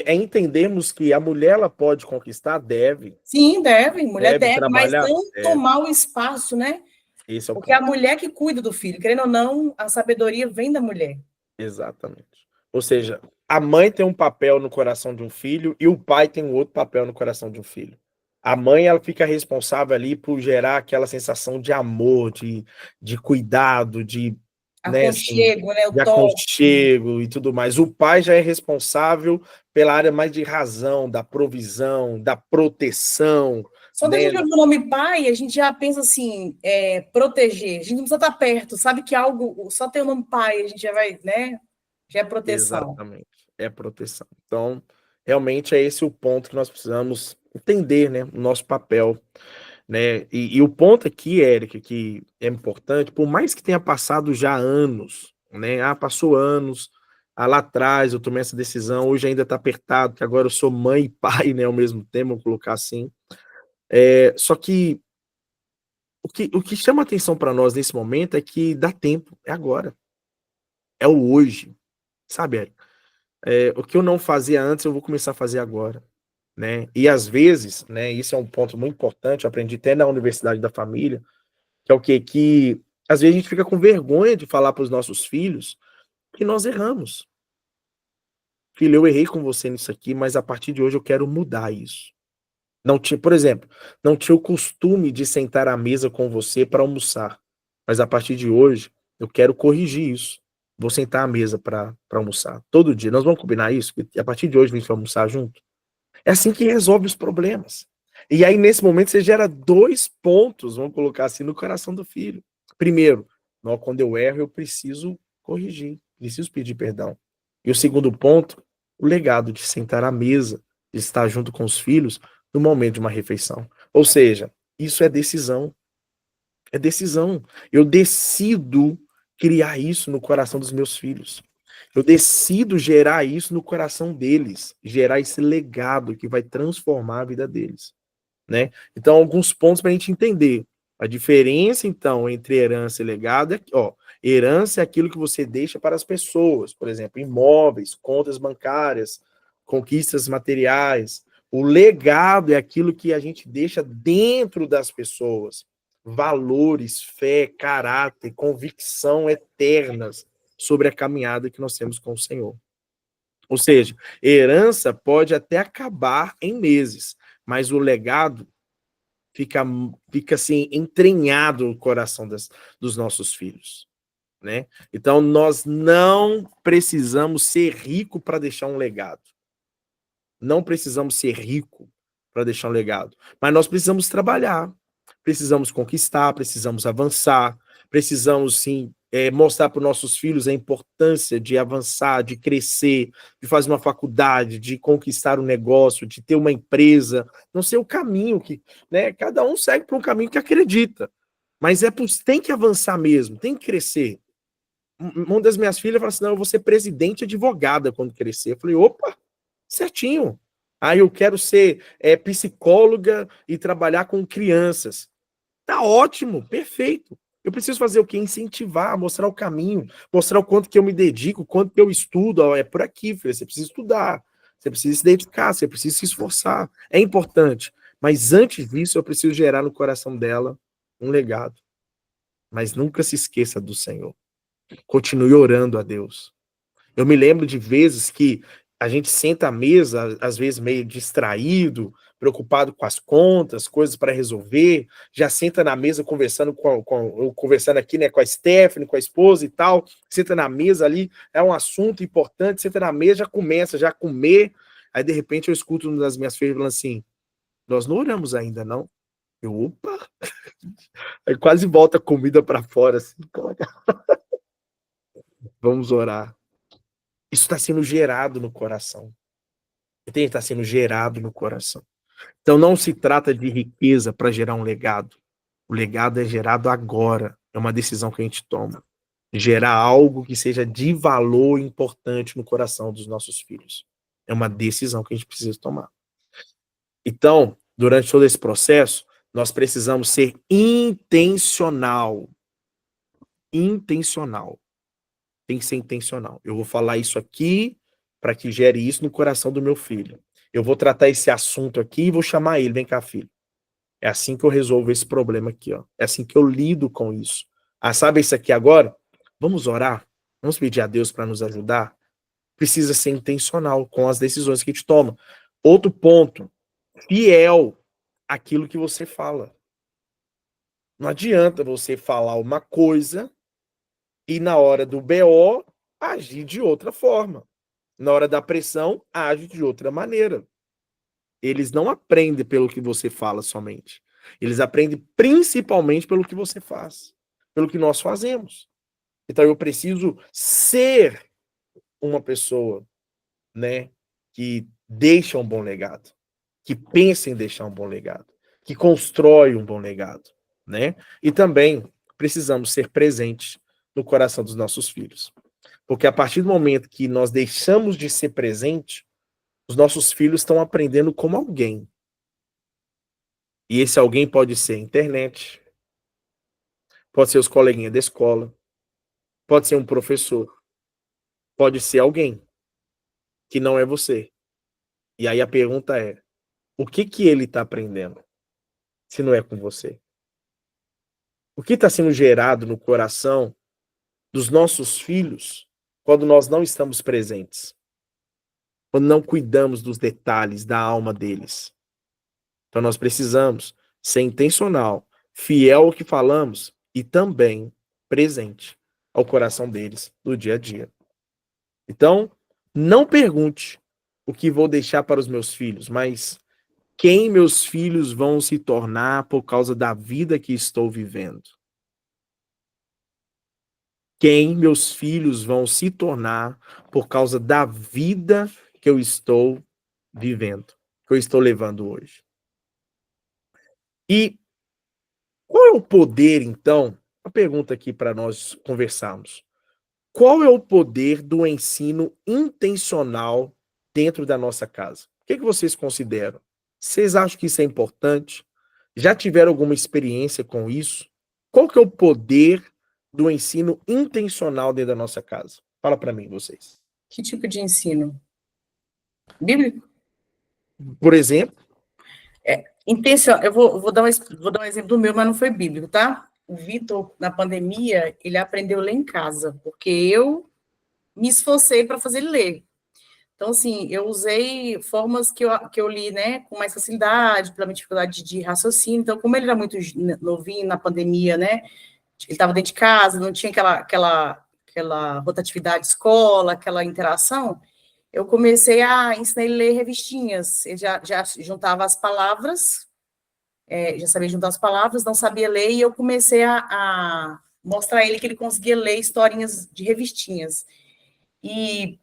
Entendermos que a mulher ela pode conquistar, deve. Sim, deve, mulher deve, mas não deve. tomar o espaço, né? Esse é o Porque ponto. a mulher que cuida do filho, querendo ou não, a sabedoria vem da mulher. Exatamente. Ou seja, a mãe tem um papel no coração de um filho e o pai tem um outro papel no coração de um filho. A mãe ela fica responsável ali por gerar aquela sensação de amor, de cuidado, de aconchego, né, de aconchego e tudo mais. O pai já é responsável pela área mais de razão, da provisão, da proteção. Só da gente ouvir o nome pai, a gente já pensa assim, proteger. A gente não precisa estar perto, sabe que algo, só ter o nome pai, a gente já vai, né? Já é proteção. Exatamente, é proteção. Então, realmente é esse o ponto que nós precisamos entender, né? O nosso papel, né? E o ponto aqui, Érica, que é importante, por mais que tenha passado já anos, né? Passou anos, lá atrás eu tomei essa decisão, hoje ainda está apertado, que agora eu sou mãe e pai, né? Ao mesmo tempo, vou colocar assim. Só que o que chama atenção para nós nesse momento é que dá tempo, é agora. É o hoje, sabe, Érica? O que eu não fazia antes, eu vou começar a fazer agora, né? E às vezes, né, isso é um ponto muito importante, eu aprendi até na Universidade da Família, que é o quê? Que às vezes a gente fica com vergonha de falar para os nossos filhos que nós erramos. Filho, eu errei com você nisso aqui, mas a partir de hoje eu quero mudar isso. Não tinha, por exemplo, não tinha o costume de sentar à mesa com você para almoçar, mas a partir de hoje eu quero corrigir isso. Vou sentar à mesa para almoçar todo dia. Nós vamos combinar isso? E a partir de hoje a gente vai almoçar junto? É assim que resolve os problemas. E aí, nesse momento, você gera 2 pontos, vamos colocar assim, no coração do filho. Primeiro, quando eu erro, eu preciso corrigir, preciso pedir perdão. E o segundo ponto, o legado de sentar à mesa, de estar junto com os filhos no momento de uma refeição. Ou seja, isso é decisão. É decisão. Eu decido criar isso no coração dos meus filhos. Eu decido gerar isso no coração deles, gerar esse legado que vai transformar a vida deles, né? Então, alguns pontos para a gente entender. A diferença, então, entre herança e legado é que, ó, herança é aquilo que você deixa para as pessoas, por exemplo, imóveis, contas bancárias, conquistas materiais. O legado é aquilo que a gente deixa dentro das pessoas. Valores, fé, caráter, convicção eternas sobre a caminhada que nós temos com o Senhor. Ou seja, herança pode até acabar em meses, mas o legado fica assim entranhado no coração dos nossos filhos, né? Então nós não precisamos ser rico para deixar um legado. Não precisamos ser rico para deixar um legado, mas nós precisamos trabalhar, precisamos conquistar, precisamos avançar, precisamos sim mostrar para os nossos filhos a importância de avançar, de crescer, de fazer uma faculdade, de conquistar um negócio, de ter uma empresa, não sei o caminho que, né? Cada um segue para um caminho que acredita, mas tem que avançar mesmo, tem que crescer. Uma das minhas filhas falou assim: não, eu vou ser presidente e advogada quando crescer. Eu falei: opa, certinho. Aí eu quero ser psicóloga e trabalhar com crianças. Tá ótimo, perfeito. Eu preciso fazer o quê? Incentivar, mostrar o caminho, mostrar o quanto que eu me dedico, o quanto que eu estudo. Ó, é por aqui, filha, você precisa estudar, você precisa se dedicar, você precisa se esforçar. É importante. Mas antes disso, eu preciso gerar no coração dela um legado. Mas nunca se esqueça do Senhor. Continue orando a Deus. Eu me lembro de vezes que a gente senta à mesa, às vezes meio distraído, preocupado com as contas, coisas para resolver, já senta na mesa conversando conversando aqui, né, com a Stephanie, com a esposa e tal, senta na mesa ali, é um assunto importante, senta na mesa, já começa já a comer, aí de repente eu escuto uma das minhas filhas falando assim: nós não oramos ainda, não? Eu, opa! Aí quase volta a comida para fora, assim, vamos orar. Isso está sendo gerado no coração. Entende? Está sendo gerado no coração. Então não se trata de riqueza para gerar um legado. O legado é gerado agora. É uma decisão que a gente toma. Gerar algo que seja de valor importante no coração dos nossos filhos. É uma decisão que a gente precisa tomar. Então, durante todo esse processo, nós precisamos ser intencional. Intencional. Tem que ser intencional. Eu vou falar isso aqui para que gere isso no coração do meu filho. Eu vou tratar esse assunto aqui e vou chamar ele. Vem cá, filho. É assim que eu resolvo esse problema aqui, ó. É assim que eu lido com isso. Ah, sabe isso aqui agora? Vamos orar? Vamos pedir a Deus para nos ajudar? Precisa ser intencional com as decisões que a gente toma. Outro ponto, fiel àquilo que você fala. Não adianta você falar uma coisa e na hora do BO agir de outra forma. Na hora da pressão, age de outra maneira. Eles não aprendem pelo que você fala somente. Eles aprendem principalmente pelo que você faz, pelo que nós fazemos. Então eu preciso ser uma pessoa, né, que deixa um bom legado, que pensa em deixar um bom legado, que constrói um bom legado, né? E também precisamos ser presentes no coração dos nossos filhos. Porque a partir do momento que nós deixamos de ser presente, os nossos filhos estão aprendendo como alguém. E esse alguém pode ser a internet, pode ser os coleguinhas da escola, pode ser um professor, pode ser alguém que não é você. E aí a pergunta é: o que ele está aprendendo se não é com você? O que está sendo gerado no coração dos nossos filhos quando nós não estamos presentes? Quando não cuidamos dos detalhes da alma deles? Então nós precisamos ser intencional, fiel ao que falamos e também presente ao coração deles no dia a dia. Então, não pergunte o que vou deixar para os meus filhos, mas quem meus filhos vão se tornar por causa da vida que estou vivendo. Quem meus filhos vão se tornar por causa da vida que eu estou vivendo, que eu estou levando hoje. E Qual é o poder, então? Uma pergunta aqui para nós conversarmos. Qual é o poder do ensino intencional dentro da nossa casa? O que vocês consideram? Vocês acham que isso é importante? Já tiveram alguma experiência com isso? Qual que é o poder do ensino intencional dentro da nossa casa? Fala para mim, vocês. Que tipo de ensino? Bíblico? Por exemplo, Eu vou dar um exemplo do meu, mas não foi bíblico, tá? O Vitor, na pandemia, ele aprendeu a ler em casa, porque eu me esforcei para fazer ele ler. Então, assim, eu usei formas que eu li, né, com mais facilidade, pela minha dificuldade de raciocínio. Então, como ele era muito novinho na pandemia, né, ele estava dentro de casa, não tinha aquela rotatividade de escola, aquela interação, eu comecei a ensinar ele a ler revistinhas. Ele já juntava as palavras, já sabia juntar as palavras, não sabia ler, e eu comecei a mostrar a ele que ele conseguia ler historinhas de revistinhas. E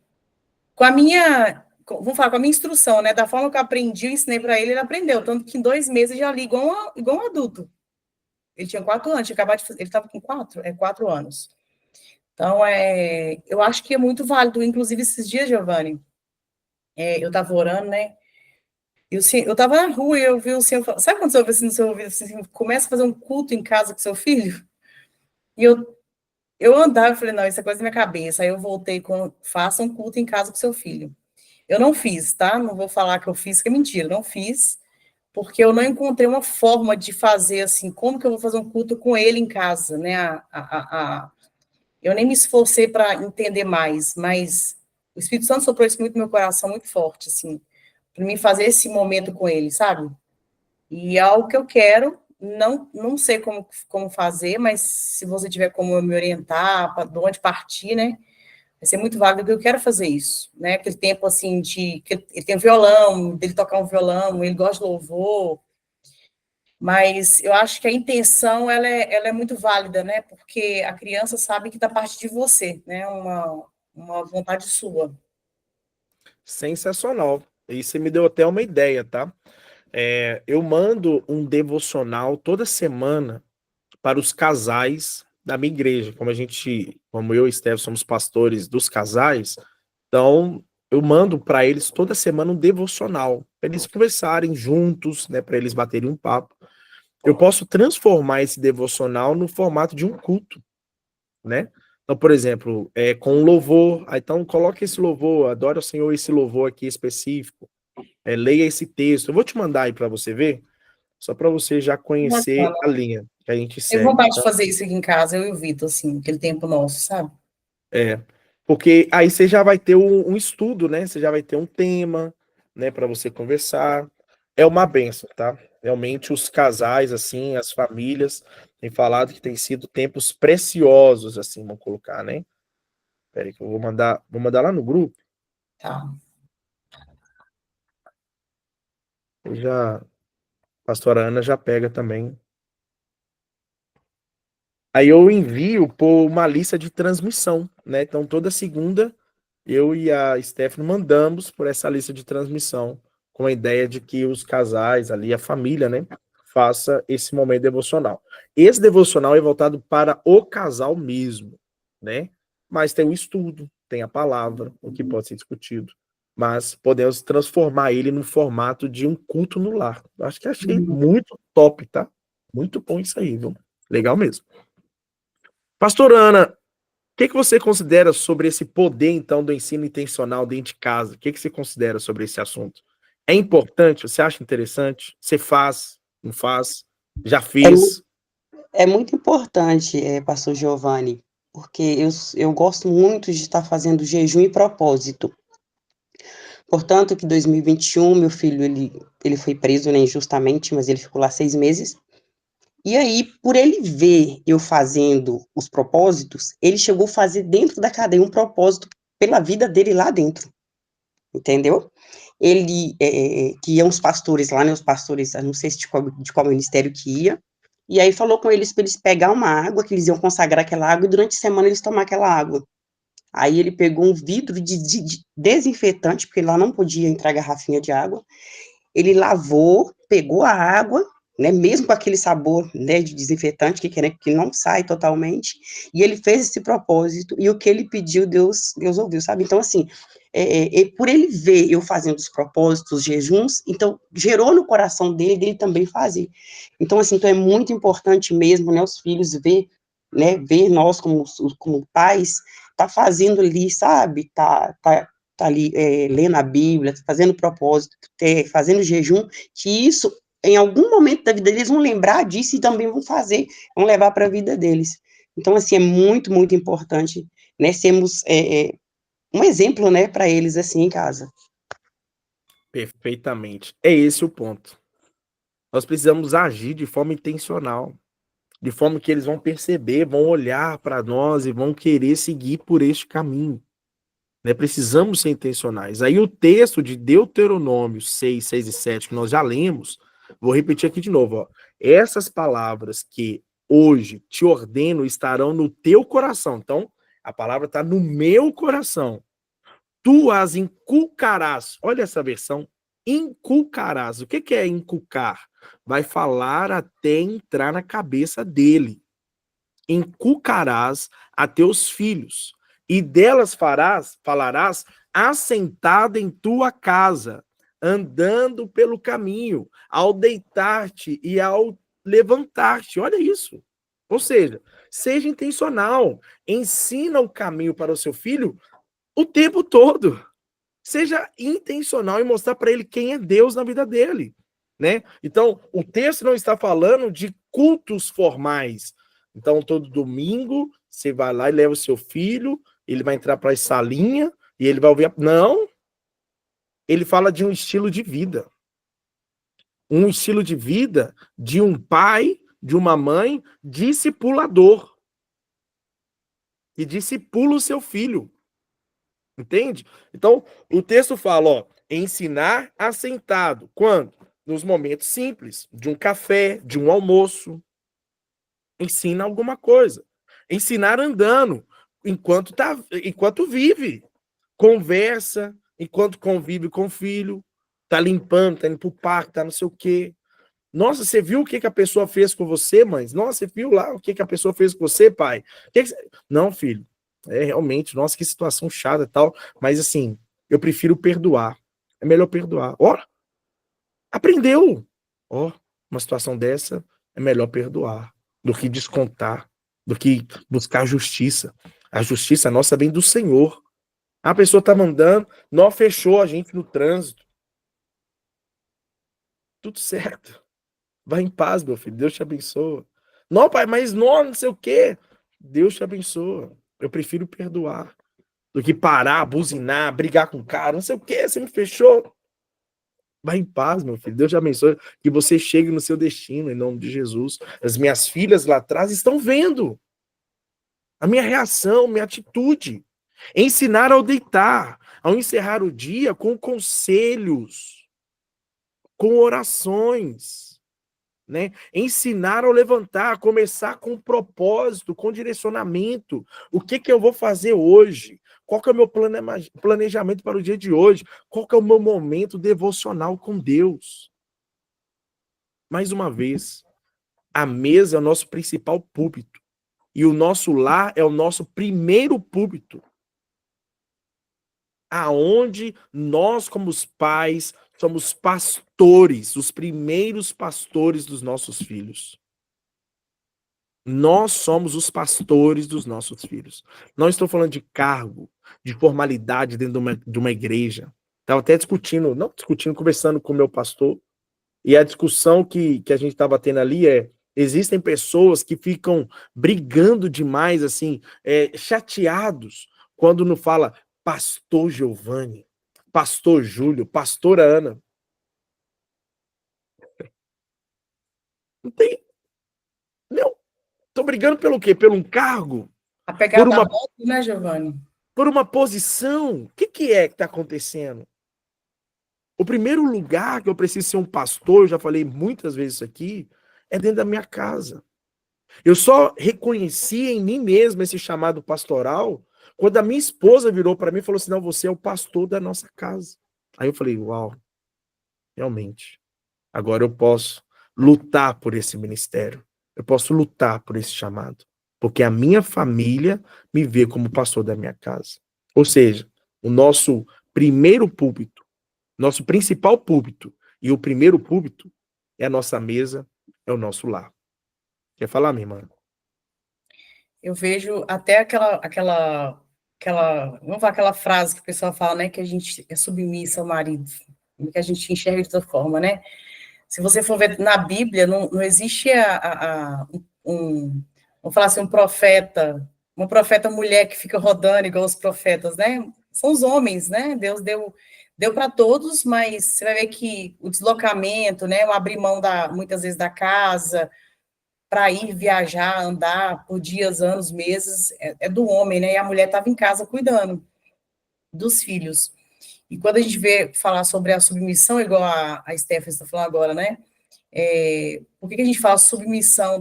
com a minha, vamos falar, com a minha instrução, né, da forma que eu aprendi, eu ensinei para ele, ele aprendeu, tanto que em 2 meses eu já li igual um adulto. Ele tinha 4 anos, ele estava com 4 anos. Então, eu acho que é muito válido, inclusive esses dias, Giovanni, eu estava orando, né, e eu estava na rua e eu vi o Senhor, sabe quando você ouve assim no seu ouvido, assim, começa a fazer um culto em casa com seu filho? E eu andava e falei, não, isso é coisa da minha cabeça. Aí eu voltei com, faça um culto em casa com seu filho. Eu não fiz, tá? Não vou falar que eu fiz, que é mentira, não fiz, porque eu não encontrei uma forma de fazer assim, como que eu vou fazer um culto com ele em casa, né? Eu nem me esforcei para entender mais, mas o Espírito Santo soprou isso muito no meu coração, muito forte, assim, para mim fazer esse momento com ele, sabe? E é algo que eu quero, não sei como fazer, mas se você tiver como me orientar, de onde partir, né? Vai ser muito válido, porque eu quero fazer isso, né? Aquele tempo, assim, que ele tem um violão, dele tocar um violão, ele gosta de louvor, mas eu acho que a intenção, ela é muito válida, né? Porque a criança sabe que da parte de você, né? Uma vontade sua. sensacional. E você me deu até uma ideia, tá? Eu mando um devocional toda semana para os casais da minha igreja. Como eu e Estevão somos pastores dos casais, então eu mando para eles toda semana um devocional, para eles conversarem juntos, né, para eles baterem um papo. Eu posso transformar esse devocional no formato de um culto, né? Então, por exemplo, com um louvor, então coloque esse louvor, adore ao Senhor esse louvor aqui específico, leia esse texto. Eu vou te mandar aí para você ver, só para você já conhecer a linha que a gente Eu segue. vontade de fazer isso aqui em casa, eu e o Vitor, assim, aquele tempo nosso, sabe? Porque aí você já vai ter um estudo, né? Você já vai ter um tema, né, para você conversar. É uma benção, tá? Realmente os casais, assim, as famílias têm falado que tem sido tempos preciosos, assim, vamos colocar, né? Peraí que eu vou mandar lá no grupo. Tá. A pastora Ana já pega também. Aí eu envio por uma lista de transmissão, né? Então toda segunda eu e a Stephanie mandamos por essa lista de transmissão, com a ideia de que os casais ali, a família, né, faça esse momento devocional. Esse devocional é voltado para o casal mesmo, né? Mas tem o estudo, tem a palavra, o que pode ser discutido. Mas podemos transformar ele no formato de um culto no lar. Acho que achei muito top, tá? Muito bom isso aí, viu? Legal mesmo. Pastor Ana, o que você considera sobre esse poder, então, do ensino intencional dentro de casa? O que você considera sobre esse assunto? É importante? Você acha interessante? Você faz? Não faz? Já É, fez? é muito importante, pastor Giovanni, porque eu gosto muito de estar fazendo jejum e propósito. Portanto, que 2021, meu filho, ele foi preso, né, injustamente, mas ele ficou lá 6 meses. E aí, por ele ver eu fazendo os propósitos, ele chegou a fazer dentro da cadeia um propósito pela vida dele lá dentro, entendeu? Ele, que iam os pastores lá, né, os pastores, eu não sei se de qual ministério que ia, e aí falou com eles para eles pegar uma água, que eles iam consagrar aquela água, e durante a semana eles tomar aquela água. Aí ele pegou um vidro de desinfetante, porque lá não podia entrar garrafinha de água, ele lavou, pegou a água, né, mesmo com aquele sabor, né, de desinfetante que não sai totalmente, e ele fez esse propósito, e o que ele pediu, Deus ouviu, sabe? Então, assim, por ele ver eu fazendo os propósitos, os jejuns, então, gerou no coração dele também fazer. Então, assim, então é muito importante mesmo, né, os filhos ver nós como pais, tá fazendo ali, sabe, tá ali lendo a Bíblia, tá fazendo propósito, fazendo jejum, que isso, em algum momento da vida deles, vão lembrar disso e também vão levar para a vida deles. Então, assim, é muito, muito importante, né, sermos um exemplo, né, para eles, assim, em casa. Perfeitamente. É esse o ponto. Nós precisamos agir de forma intencional, de forma que eles vão perceber, vão olhar para nós e vão querer seguir por este caminho. Né? Precisamos ser intencionais. Aí o texto de Deuteronômio 6, 6 e 7, que nós já lemos, vou repetir aqui de novo. Ó. Essas palavras que hoje te ordeno estarão no teu coração. Então, a palavra está no meu coração. Tu as inculcarás. Olha essa versão. Inculcarás. O que é inculcar? Vai falar até entrar na cabeça dele. Inculcarás a teus filhos, e delas falarás assentado em tua casa, andando pelo caminho, ao deitar-te e ao levantar-te. Olha isso. Ou seja, seja intencional. Ensina o caminho para o seu filho o tempo todo. Seja intencional em mostrar para ele quem é Deus na vida dele, né? Então, o texto não está falando de cultos formais. Então, todo domingo, você vai lá e leva o seu filho, ele vai entrar para a salinha e ele vai ouvir. Não, ele fala de um estilo de vida. Um estilo de vida de um pai, de uma mãe discipulador, que discipula o seu filho. Entende? Então, o texto fala, ó, ensinar assentado. Quando? Nos momentos simples, de um café, de um almoço. Ensina alguma coisa. Ensinar andando, enquanto vive. Conversa, enquanto convive com o filho. Tá limpando, tá indo pro parque, tá não sei o quê. Nossa, você viu o que a pessoa fez com você, mãe? Nossa, você viu lá o que a pessoa fez com você, pai? Não, filho. É realmente, nossa, que situação chata e tal. Mas assim, eu prefiro perdoar. É melhor perdoar. Ó, aprendeu. Ó, uma situação dessa, é melhor perdoar do que descontar, do que buscar justiça. A justiça nossa vem do Senhor. A pessoa tá mandando, não fechou a gente no trânsito. Tudo certo. Vai em paz, meu filho. Deus te abençoa. Não, pai, mas não sei o quê. Deus te abençoa. Eu prefiro perdoar do que parar, buzinar, brigar com o cara, não sei o quê. Você me fechou. Vai em paz, meu filho. Deus te abençoe. Que você chegue no seu destino, em nome de Jesus. As minhas filhas lá atrás estão vendo a minha reação, minha atitude. Ensinar ao deitar, ao encerrar o dia com conselhos, com orações. Né? Ensinar ao levantar, começar com propósito, com direcionamento. O que eu vou fazer hoje? Qual que é o meu planejamento para o dia de hoje? Qual que é o meu momento devocional com Deus? Mais uma vez, a mesa é o nosso principal púlpito. E o nosso lar é o nosso primeiro púlpito. Aonde nós, como os pais, somos pastores, os primeiros pastores dos nossos filhos. Nós somos os pastores dos nossos filhos. Não estou falando de cargo, de formalidade dentro de uma igreja. Estava até conversando com o meu pastor, e a discussão que a gente estava tendo ali existem pessoas que ficam brigando demais, assim, chateados, quando não fala pastor Giovanni, pastor Júlio, pastora Ana. Não tem, não. Estou brigando pelo quê? Por um cargo? A pegada da moto, né, Giovanni? Por uma posição? O que é que está acontecendo? O primeiro lugar que eu preciso ser um pastor, eu já falei muitas vezes isso aqui, é dentro da minha casa. Eu só reconheci em mim mesmo esse chamado pastoral quando a minha esposa virou para mim e falou assim, não, você é o pastor da nossa casa. Aí eu falei, uau, realmente, agora eu posso lutar por esse ministério. Eu posso lutar por esse chamado. Porque a minha família me vê como pastor da minha casa. Ou seja, o nosso primeiro púlpito, nosso principal púlpito e o primeiro púlpito é a nossa mesa, é o nosso lar. Quer falar, minha irmã? Eu vejo até vamos falar aquela frase que o pessoal fala, né, que a gente é submissa ao marido, que a gente enxerga de outra forma, né? Se você for ver na Bíblia, não existe vamos falar assim, uma profeta mulher que fica rodando igual os profetas, né? São os homens, né? Deus deu para todos, mas você vai ver que o deslocamento, né? O abrir mão muitas vezes da casa para ir viajar, andar por dias, anos, meses, é do homem, né? E a mulher estava em casa cuidando dos filhos. E quando a gente vê falar sobre a submissão, igual a Stephanie está falando agora, né? Por que a gente fala submissão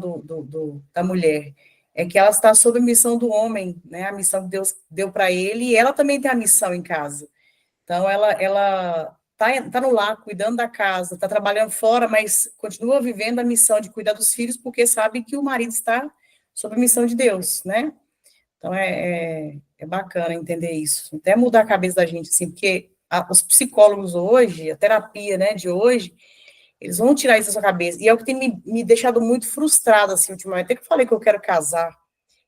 da mulher? É que ela está sob a missão do homem, né? A missão que Deus deu para ele, e ela também tem a missão em casa. Então, ela tá no lar, cuidando da casa, está trabalhando fora, mas continua vivendo a missão de cuidar dos filhos, porque sabe que o marido está sob a missão de Deus, né? Então, é bacana entender isso. Até mudar a cabeça da gente, assim, porque os psicólogos hoje, a terapia, né, de hoje, eles vão tirar isso da sua cabeça. E é o que tem me deixado muito frustrada, assim, ultimamente. Até que eu falei que eu quero casar.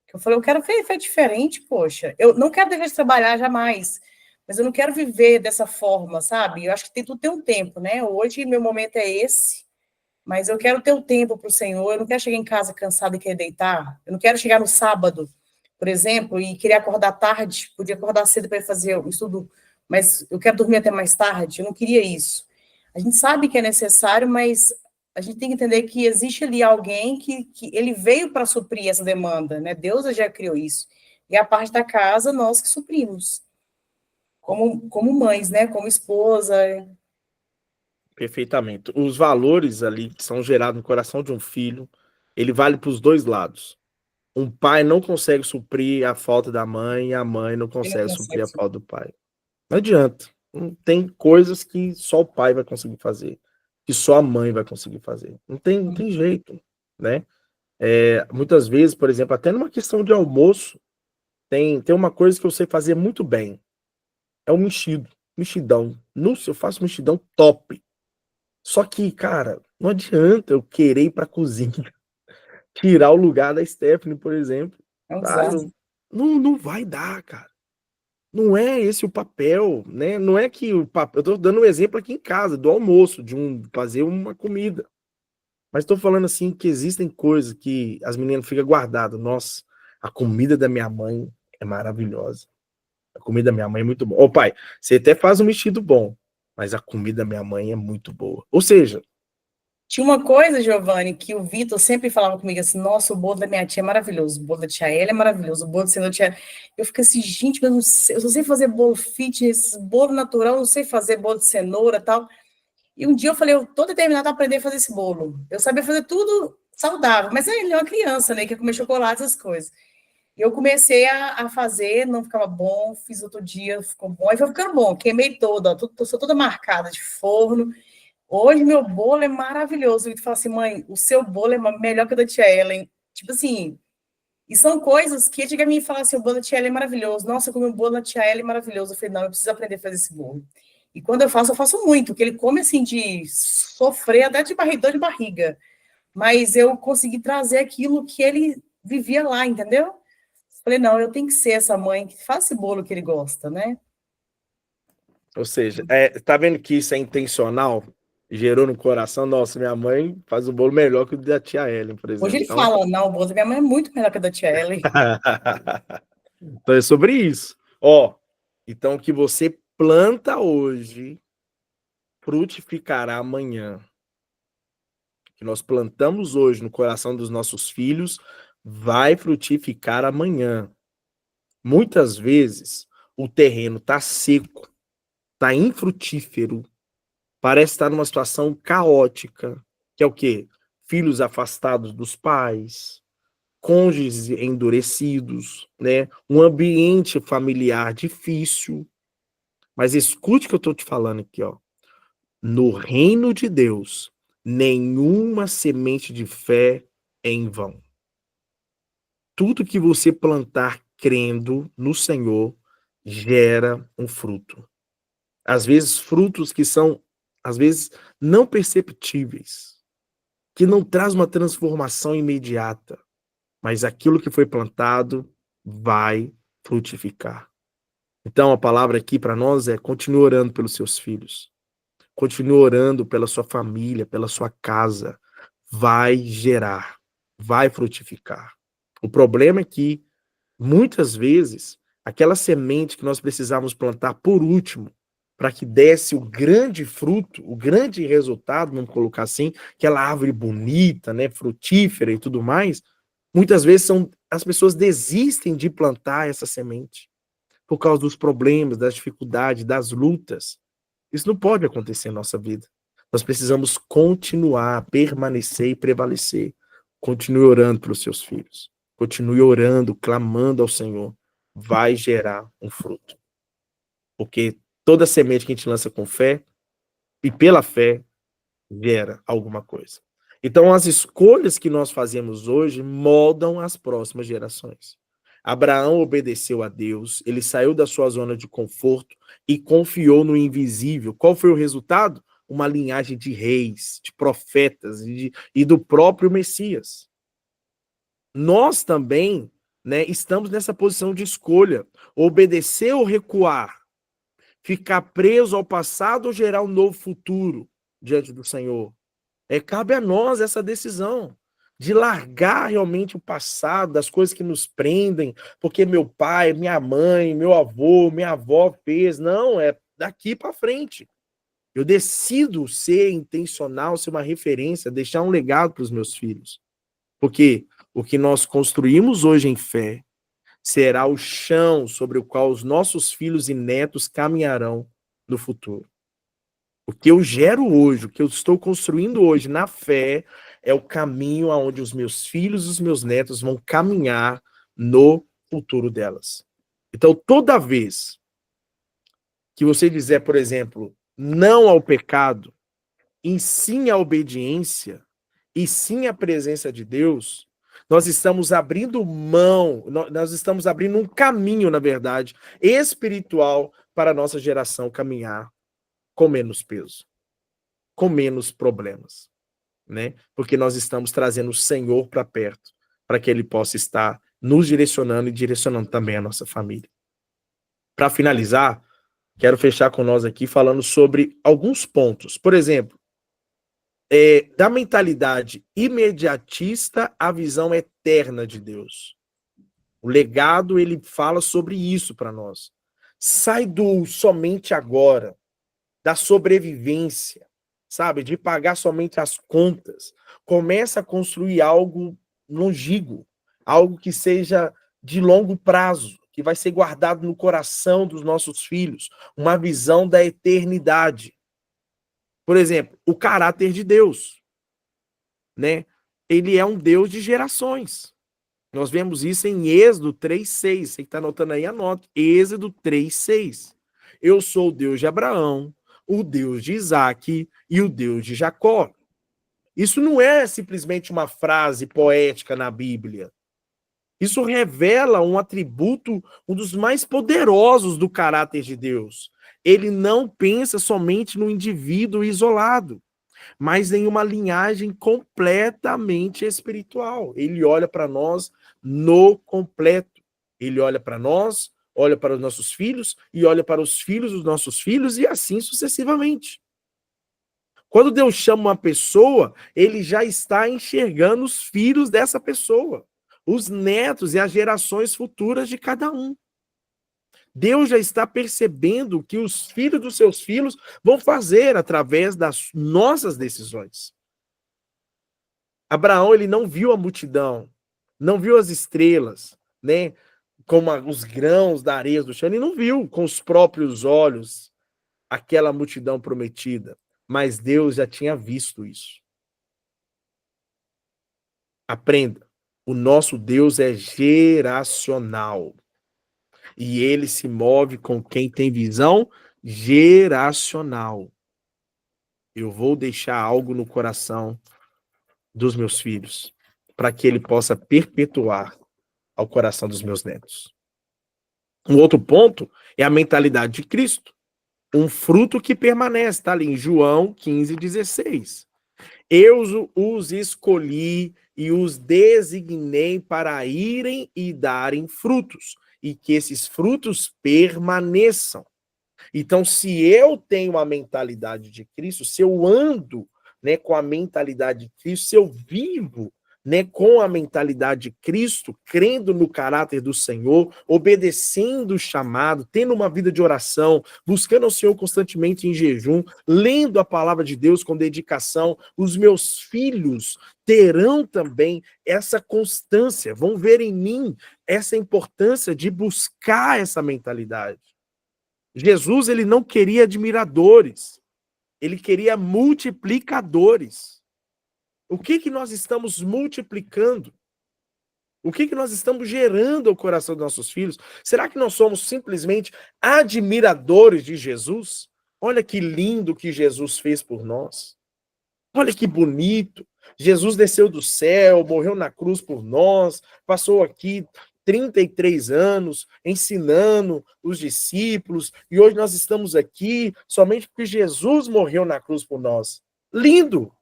Que eu falei, eu quero viver diferente, poxa. Eu não quero deixar de trabalhar jamais. Mas eu não quero viver dessa forma, sabe? Eu acho que tudo tem um tempo, né? Hoje, meu momento é esse. Mas eu quero ter o tempo para o Senhor. Eu não quero chegar em casa cansada e querer deitar. Eu não quero chegar no sábado, por exemplo, e querer acordar tarde. Podia acordar cedo para fazer o estudo, mas eu quero dormir até mais tarde. Eu não queria isso. A gente sabe que é necessário, mas a gente tem que entender que existe ali alguém que ele veio para suprir essa demanda, né? Deus já criou isso. E a parte da casa, nós que suprimos. Como mães, né? Como esposa. Perfeitamente. Os valores ali que são gerados no coração de um filho, ele vale para os dois lados. Um pai não consegue suprir a falta da mãe e a mãe não Ele não consegue suprir consegue a suprir. falta do pai. Não adianta. Tem coisas que só o pai vai conseguir fazer, que só a mãe vai conseguir fazer. Não tem jeito, né? Muitas vezes, por exemplo, até numa questão de almoço, tem uma coisa que eu sei fazer muito bem. É o mexidão. Nossa, eu faço mexidão top. Só que, cara, não adianta eu querer ir pra cozinha, tirar o lugar da Stephanie, por exemplo. É um Tá? desastre. Não vai dar, cara. Não é esse o papel, né? Não é que o papel. Eu tô dando um exemplo aqui em casa, do almoço, fazer uma comida. Mas tô falando assim que existem coisas que as meninas ficam guardadas. Nossa, a comida da minha mãe é maravilhosa. A comida da minha mãe é muito boa. Ô, pai, você até faz um mexido bom, mas a comida da minha mãe é muito boa. Ou seja, Tinha uma coisa, Giovanni, que o Vitor sempre falava comigo assim, nossa, o bolo da minha tia é maravilhoso, o bolo da tia Ela é maravilhoso, o bolo da tia... Eu fico assim, gente, mas eu só sei fazer bolo fitness, bolo natural, eu não sei fazer bolo de cenoura e tal. E um dia eu falei, eu tô determinada a aprender a fazer esse bolo. Eu sabia fazer tudo saudável, mas ele é uma criança, né, que ia comer chocolate, essas coisas. E eu comecei a fazer, não ficava bom, fiz outro dia, ficou bom, aí foi ficando bom, queimei toda, sou toda marcada de forno. Hoje meu bolo é maravilhoso. E tu fala assim, mãe, o seu bolo é melhor que o da tia Ellen. Tipo assim, e são coisas que antigamente falavam assim, o bolo da tia Ellen é maravilhoso. Nossa, eu comi o bolo da tia Ellen é maravilhoso. Eu falei, não, eu preciso aprender a fazer esse bolo. E quando eu faço muito, que ele come assim de sofrer até de dor de barriga. Mas eu consegui trazer aquilo que ele vivia lá, entendeu? Falei, não, eu tenho que ser essa mãe que faz esse bolo que ele gosta, né? ou seja, tá vendo que isso é intencional? Gerou no coração, nossa, minha mãe faz o bolo melhor que o da tia Ellen, por Hoje exemplo. ele Então, fala, não, o bolo da minha mãe é muito melhor que o da tia Ellen. então é sobre isso. Ó, então o que você planta hoje frutificará amanhã. O que nós plantamos hoje no coração dos nossos filhos vai frutificar amanhã. Muitas vezes o terreno está seco, está infrutífero, parece estar numa situação caótica, que é o quê? Filhos afastados dos pais, cônjuges endurecidos, né? Um ambiente familiar difícil. Mas escute o que eu estou te falando aqui, ó. No reino de Deus, nenhuma semente de fé é em vão. Tudo que você plantar crendo no Senhor gera um fruto. Às vezes, frutos que são, às vezes, não perceptíveis, que não traz uma transformação imediata, mas aquilo que foi plantado vai frutificar. Então, a palavra aqui para nós é: continue orando pelos seus filhos. Continue orando pela sua família, pela sua casa. Vai gerar, vai frutificar. O problema é que, muitas vezes, aquela semente que nós precisávamos plantar por último, para que desse o grande fruto, o grande resultado, vamos colocar assim, aquela árvore bonita, né, frutífera e tudo mais, muitas vezes as pessoas desistem de plantar essa semente por causa dos problemas, das dificuldades, das lutas. Isso não pode acontecer em nossa vida. Nós precisamos continuar, permanecer e prevalecer. Continue orando pelos seus filhos. Continue orando, clamando ao Senhor. Vai gerar um fruto. Porque toda semente que a gente lança com fé, e pela fé, gera alguma coisa. Então, as escolhas que nós fazemos hoje moldam as próximas gerações. Abraão obedeceu a Deus, ele saiu da sua zona de conforto e confiou no invisível. Qual foi o resultado? Uma linhagem de reis, de profetas e do próprio Messias. Nós também, né, estamos nessa posição de escolha: obedecer ou recuar, ficar preso ao passado ou gerar um novo futuro diante do Senhor. Cabe a nós essa decisão de largar realmente o passado, das coisas que nos prendem, porque meu pai, minha mãe, meu avô, minha avó fez. Não, é daqui para frente. Eu decido ser intencional, ser uma referência, deixar um legado para os meus filhos. Porque o que nós construímos hoje em fé será o chão sobre o qual os nossos filhos e netos caminharão no futuro. O que eu gero hoje, o que eu estou construindo hoje na fé, é o caminho aonde os meus filhos e os meus netos vão caminhar no futuro delas. Então, toda vez que você dizer, por exemplo, não ao pecado, e sim à obediência, e sim à presença de Deus, nós estamos abrindo mão, nós estamos abrindo um caminho, na verdade, espiritual para a nossa geração caminhar com menos peso, com menos problemas, né? Porque nós estamos trazendo o Senhor para perto, para que Ele possa estar nos direcionando e direcionando também a nossa família. Para finalizar, quero fechar com nós aqui falando sobre alguns pontos. Por exemplo, da mentalidade imediatista à visão eterna de Deus. O legado, ele fala sobre isso para nós. Sai do somente agora, da sobrevivência, sabe? De pagar somente as contas. Começa a construir algo longínquo, algo que seja de longo prazo, que vai ser guardado no coração dos nossos filhos, uma visão da eternidade. Por exemplo, o caráter de Deus, né? Ele é um Deus de gerações. Nós vemos isso em Êxodo 3:6. Você que está anotando aí, anote. Êxodo 3:6. Eu sou o Deus de Abraão, o Deus de Isaac e o Deus de Jacó. Isso não é simplesmente uma frase poética na Bíblia. Isso revela um atributo, um dos mais poderosos do caráter de Deus. Ele não pensa somente no indivíduo isolado, mas em uma linhagem completamente espiritual. Ele olha para nós no completo. Ele olha para nós, olha para os nossos filhos e olha para os filhos dos nossos filhos e assim sucessivamente. Quando Deus chama uma pessoa, ele já está enxergando os filhos dessa pessoa, os netos e as gerações futuras de cada um. Deus já está percebendo o que os filhos dos seus filhos vão fazer através das nossas decisões. Abraão, ele não viu a multidão, não viu as estrelas, né, como os grãos da areia do chão, ele não viu com os próprios olhos aquela multidão prometida, mas Deus já tinha visto isso. Aprenda, o nosso Deus é geracional. E ele se move com quem tem visão geracional. eu vou deixar algo no coração dos meus filhos, para que ele possa perpetuar ao coração dos meus netos. Um outro ponto é a mentalidade de Cristo. Um fruto que permanece, está ali em João 15,16. Eu os escolhi e os designei para irem e darem frutos, e que esses frutos permaneçam. Então, se eu tenho a mentalidade de Cristo, se eu ando, né, com a mentalidade de Cristo, se eu vivo, né, com a mentalidade de Cristo, crendo no caráter do Senhor, obedecendo o chamado, tendo uma vida de oração, buscando ao Senhor constantemente em jejum, lendo a palavra de Deus com dedicação, os meus filhos terão também essa constância, vão ver em mim essa importância de buscar essa mentalidade. Jesus, ele não queria admiradores, ele queria multiplicadores. O que nós estamos multiplicando? O que nós estamos gerando ao coração dos nossos filhos? Será que nós somos simplesmente admiradores de Jesus? Olha que lindo que Jesus fez por nós. Olha que bonito. Jesus desceu do céu, morreu na cruz por nós, passou aqui 33 anos ensinando os discípulos, e hoje nós estamos aqui somente porque Jesus morreu na cruz por nós. Lindo!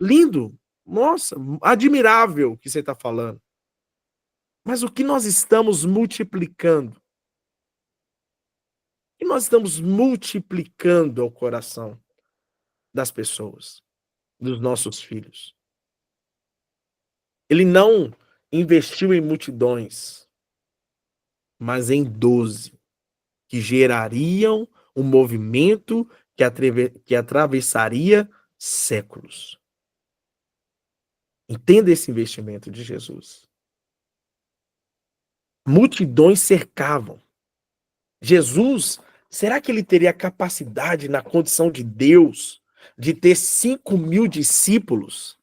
Lindo! Nossa, admirável o que você está falando. Mas o que nós estamos multiplicando? O que nós estamos multiplicando ao coração das pessoas, dos nossos filhos? Ele não investiu em multidões, mas em 12, que gerariam um movimento que atravessaria séculos. Entenda esse investimento de Jesus. Multidões cercavam. Jesus, será que ele teria capacidade, na condição de Deus, de ter 5.000 discípulos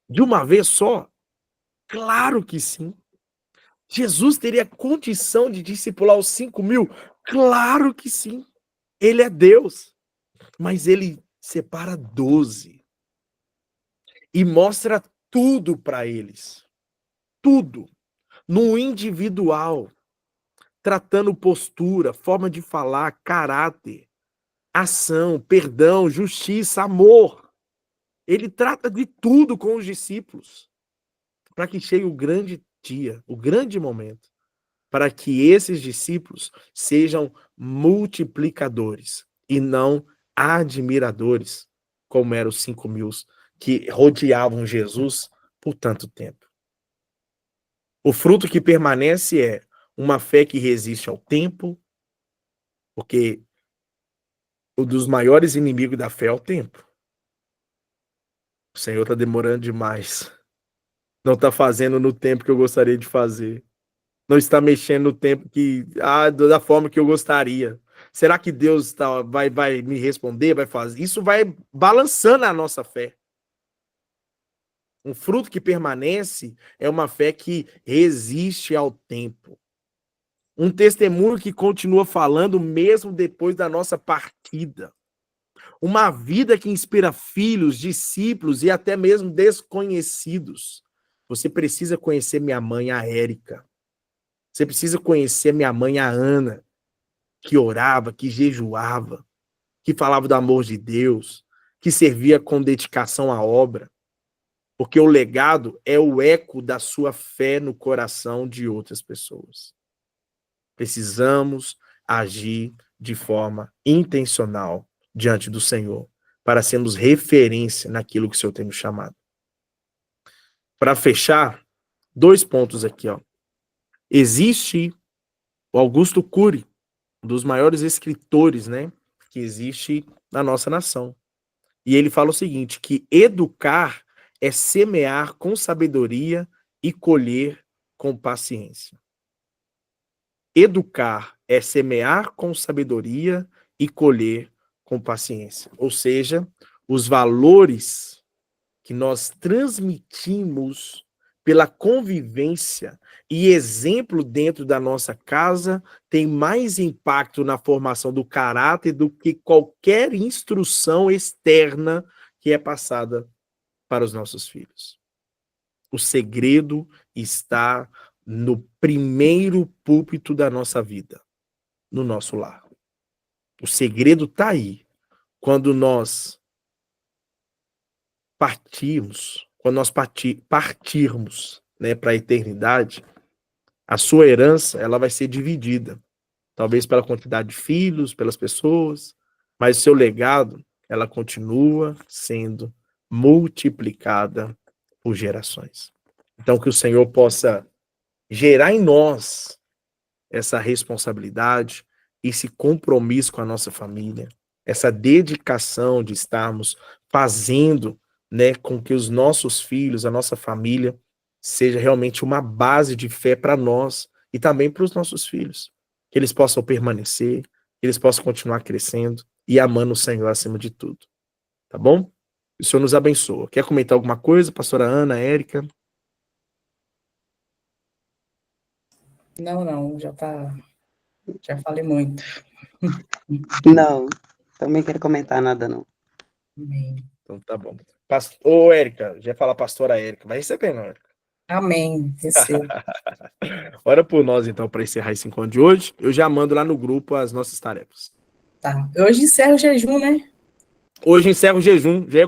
de uma vez só? Claro que sim. Jesus teria condição de discipular os 5.000? Claro que sim. Ele é Deus. Mas ele separa 12 e mostra tudo para eles. Tudo. No individual. Tratando postura, forma de falar, caráter, ação, perdão, justiça, amor. Ele trata de tudo com os discípulos. Para que chegue o grande dia, o grande momento. Para que esses discípulos sejam multiplicadores e não admiradores, como eram os 5.000 que rodeavam Jesus por tanto tempo. O fruto que permanece é uma fé que resiste ao tempo, porque um dos maiores inimigos da fé é o tempo. O Senhor está demorando demais. Não está fazendo no tempo que eu gostaria de fazer. Não está mexendo no tempo da forma que eu gostaria. Será que Deus vai me responder, vai fazer? Isso vai balançando a nossa fé. Um fruto que permanece é uma fé que resiste ao tempo. Um testemunho que continua falando mesmo depois da nossa partida. Uma vida que inspira filhos, discípulos e até mesmo desconhecidos. Você precisa conhecer minha mãe, a Érica. Você precisa conhecer minha mãe, a Ana, que orava, que jejuava, que falava do amor de Deus, que servia com dedicação à obra. Porque o legado é o eco da sua fé no coração de outras pessoas. Precisamos agir de forma intencional diante do Senhor, para sermos referência naquilo que o Senhor tem nos chamado. Para fechar, 2 pontos aqui, ó. Existe o Augusto Cury, um dos maiores escritores, né, que existe na nossa nação. E ele fala o seguinte, que educar é semear com sabedoria e colher com paciência. Educar é semear com sabedoria e colher com paciência. Ou seja, os valores que nós transmitimos pela convivência e exemplo dentro da nossa casa tem mais impacto na formação do caráter do que qualquer instrução externa que é passada para os nossos filhos. O segredo está no primeiro púlpito da nossa vida, no nosso lar. O segredo está aí. Quando nós partirmos, né, para a eternidade, a sua herança ela vai ser dividida. Talvez pela quantidade de filhos, pelas pessoas, mas o seu legado, ela continua sendo multiplicada por gerações. Então, que o Senhor possa gerar em nós essa responsabilidade, esse compromisso com a nossa família, essa dedicação de estarmos fazendo, né, com que os nossos filhos, a nossa família, seja realmente uma base de fé para nós e também para os nossos filhos. Que eles possam permanecer, que eles possam continuar crescendo e amando o Senhor acima de tudo. Tá bom? O Senhor nos abençoa. Quer comentar alguma coisa, pastora Ana, Érica? Não, já falei muito. Não, também quero comentar nada, não. Amém. Então tá bom. Ô, Érica, já ia falar pastora Érica, vai receber, não, Érica? Amém. Recebo. Ora por nós, então, para encerrar esse encontro de hoje. Eu já mando lá no grupo as nossas tarefas. Tá. Hoje encerra o jejum, né? Hoje encerra o jejum. Na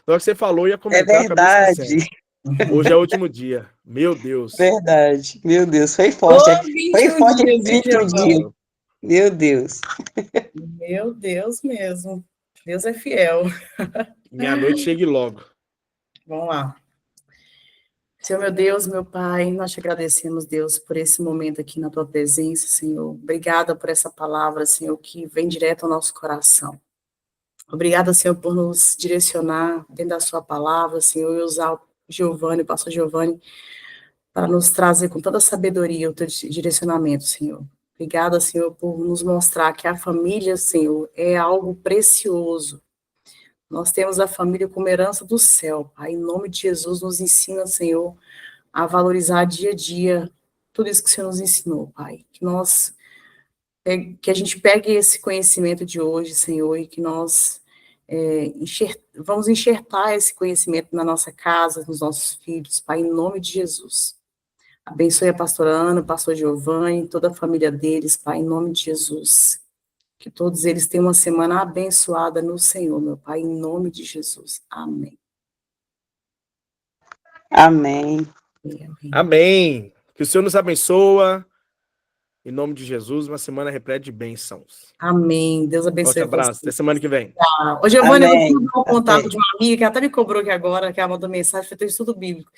hora que você falou, eu ia comentar. É verdade. Hoje é o último dia. Meu Deus. Verdade. Meu Deus, foi forte. Foi forte dias, esse 21 dias. Meu Deus. Meu Deus mesmo. Deus é fiel. Minha noite chegue logo. Vamos lá. Senhor, meu Deus, meu Pai, nós te agradecemos, Deus, por esse momento aqui na tua presença, Senhor. Obrigada por essa palavra, Senhor, que vem direto ao nosso coração. Obrigada, Senhor, por nos direcionar dentro da sua palavra, Senhor, e usar o Giovanni, o pastor Giovanni, para nos trazer com toda a sabedoria o teu direcionamento, Senhor. Obrigada, Senhor, por nos mostrar que a família, Senhor, é algo precioso. Nós temos a família como herança do céu, Pai. Em nome de Jesus, nos ensina, Senhor, a valorizar dia a dia tudo isso que o Senhor nos ensinou, Pai. Que a gente pegue esse conhecimento de hoje, Senhor, e que nós vamos enxertar esse conhecimento na nossa casa, nos nossos filhos, Pai, em nome de Jesus. Abençoe a pastora Ana, o pastor Giovanni, toda a família deles, Pai, em nome de Jesus. Que todos eles tenham uma semana abençoada no Senhor, meu Pai, em nome de Jesus. Amém. Amém. Amém. Que o Senhor nos abençoa. Em nome de Jesus, uma semana repleta de bênçãos. Amém. Deus abençoe. Forte abraço. Até semana que vem. Ô, Giovanni, eu vou te mandar o contato de uma amiga que até me cobrou aqui agora, que ela mandou mensagem, foi ter estudo bíblico.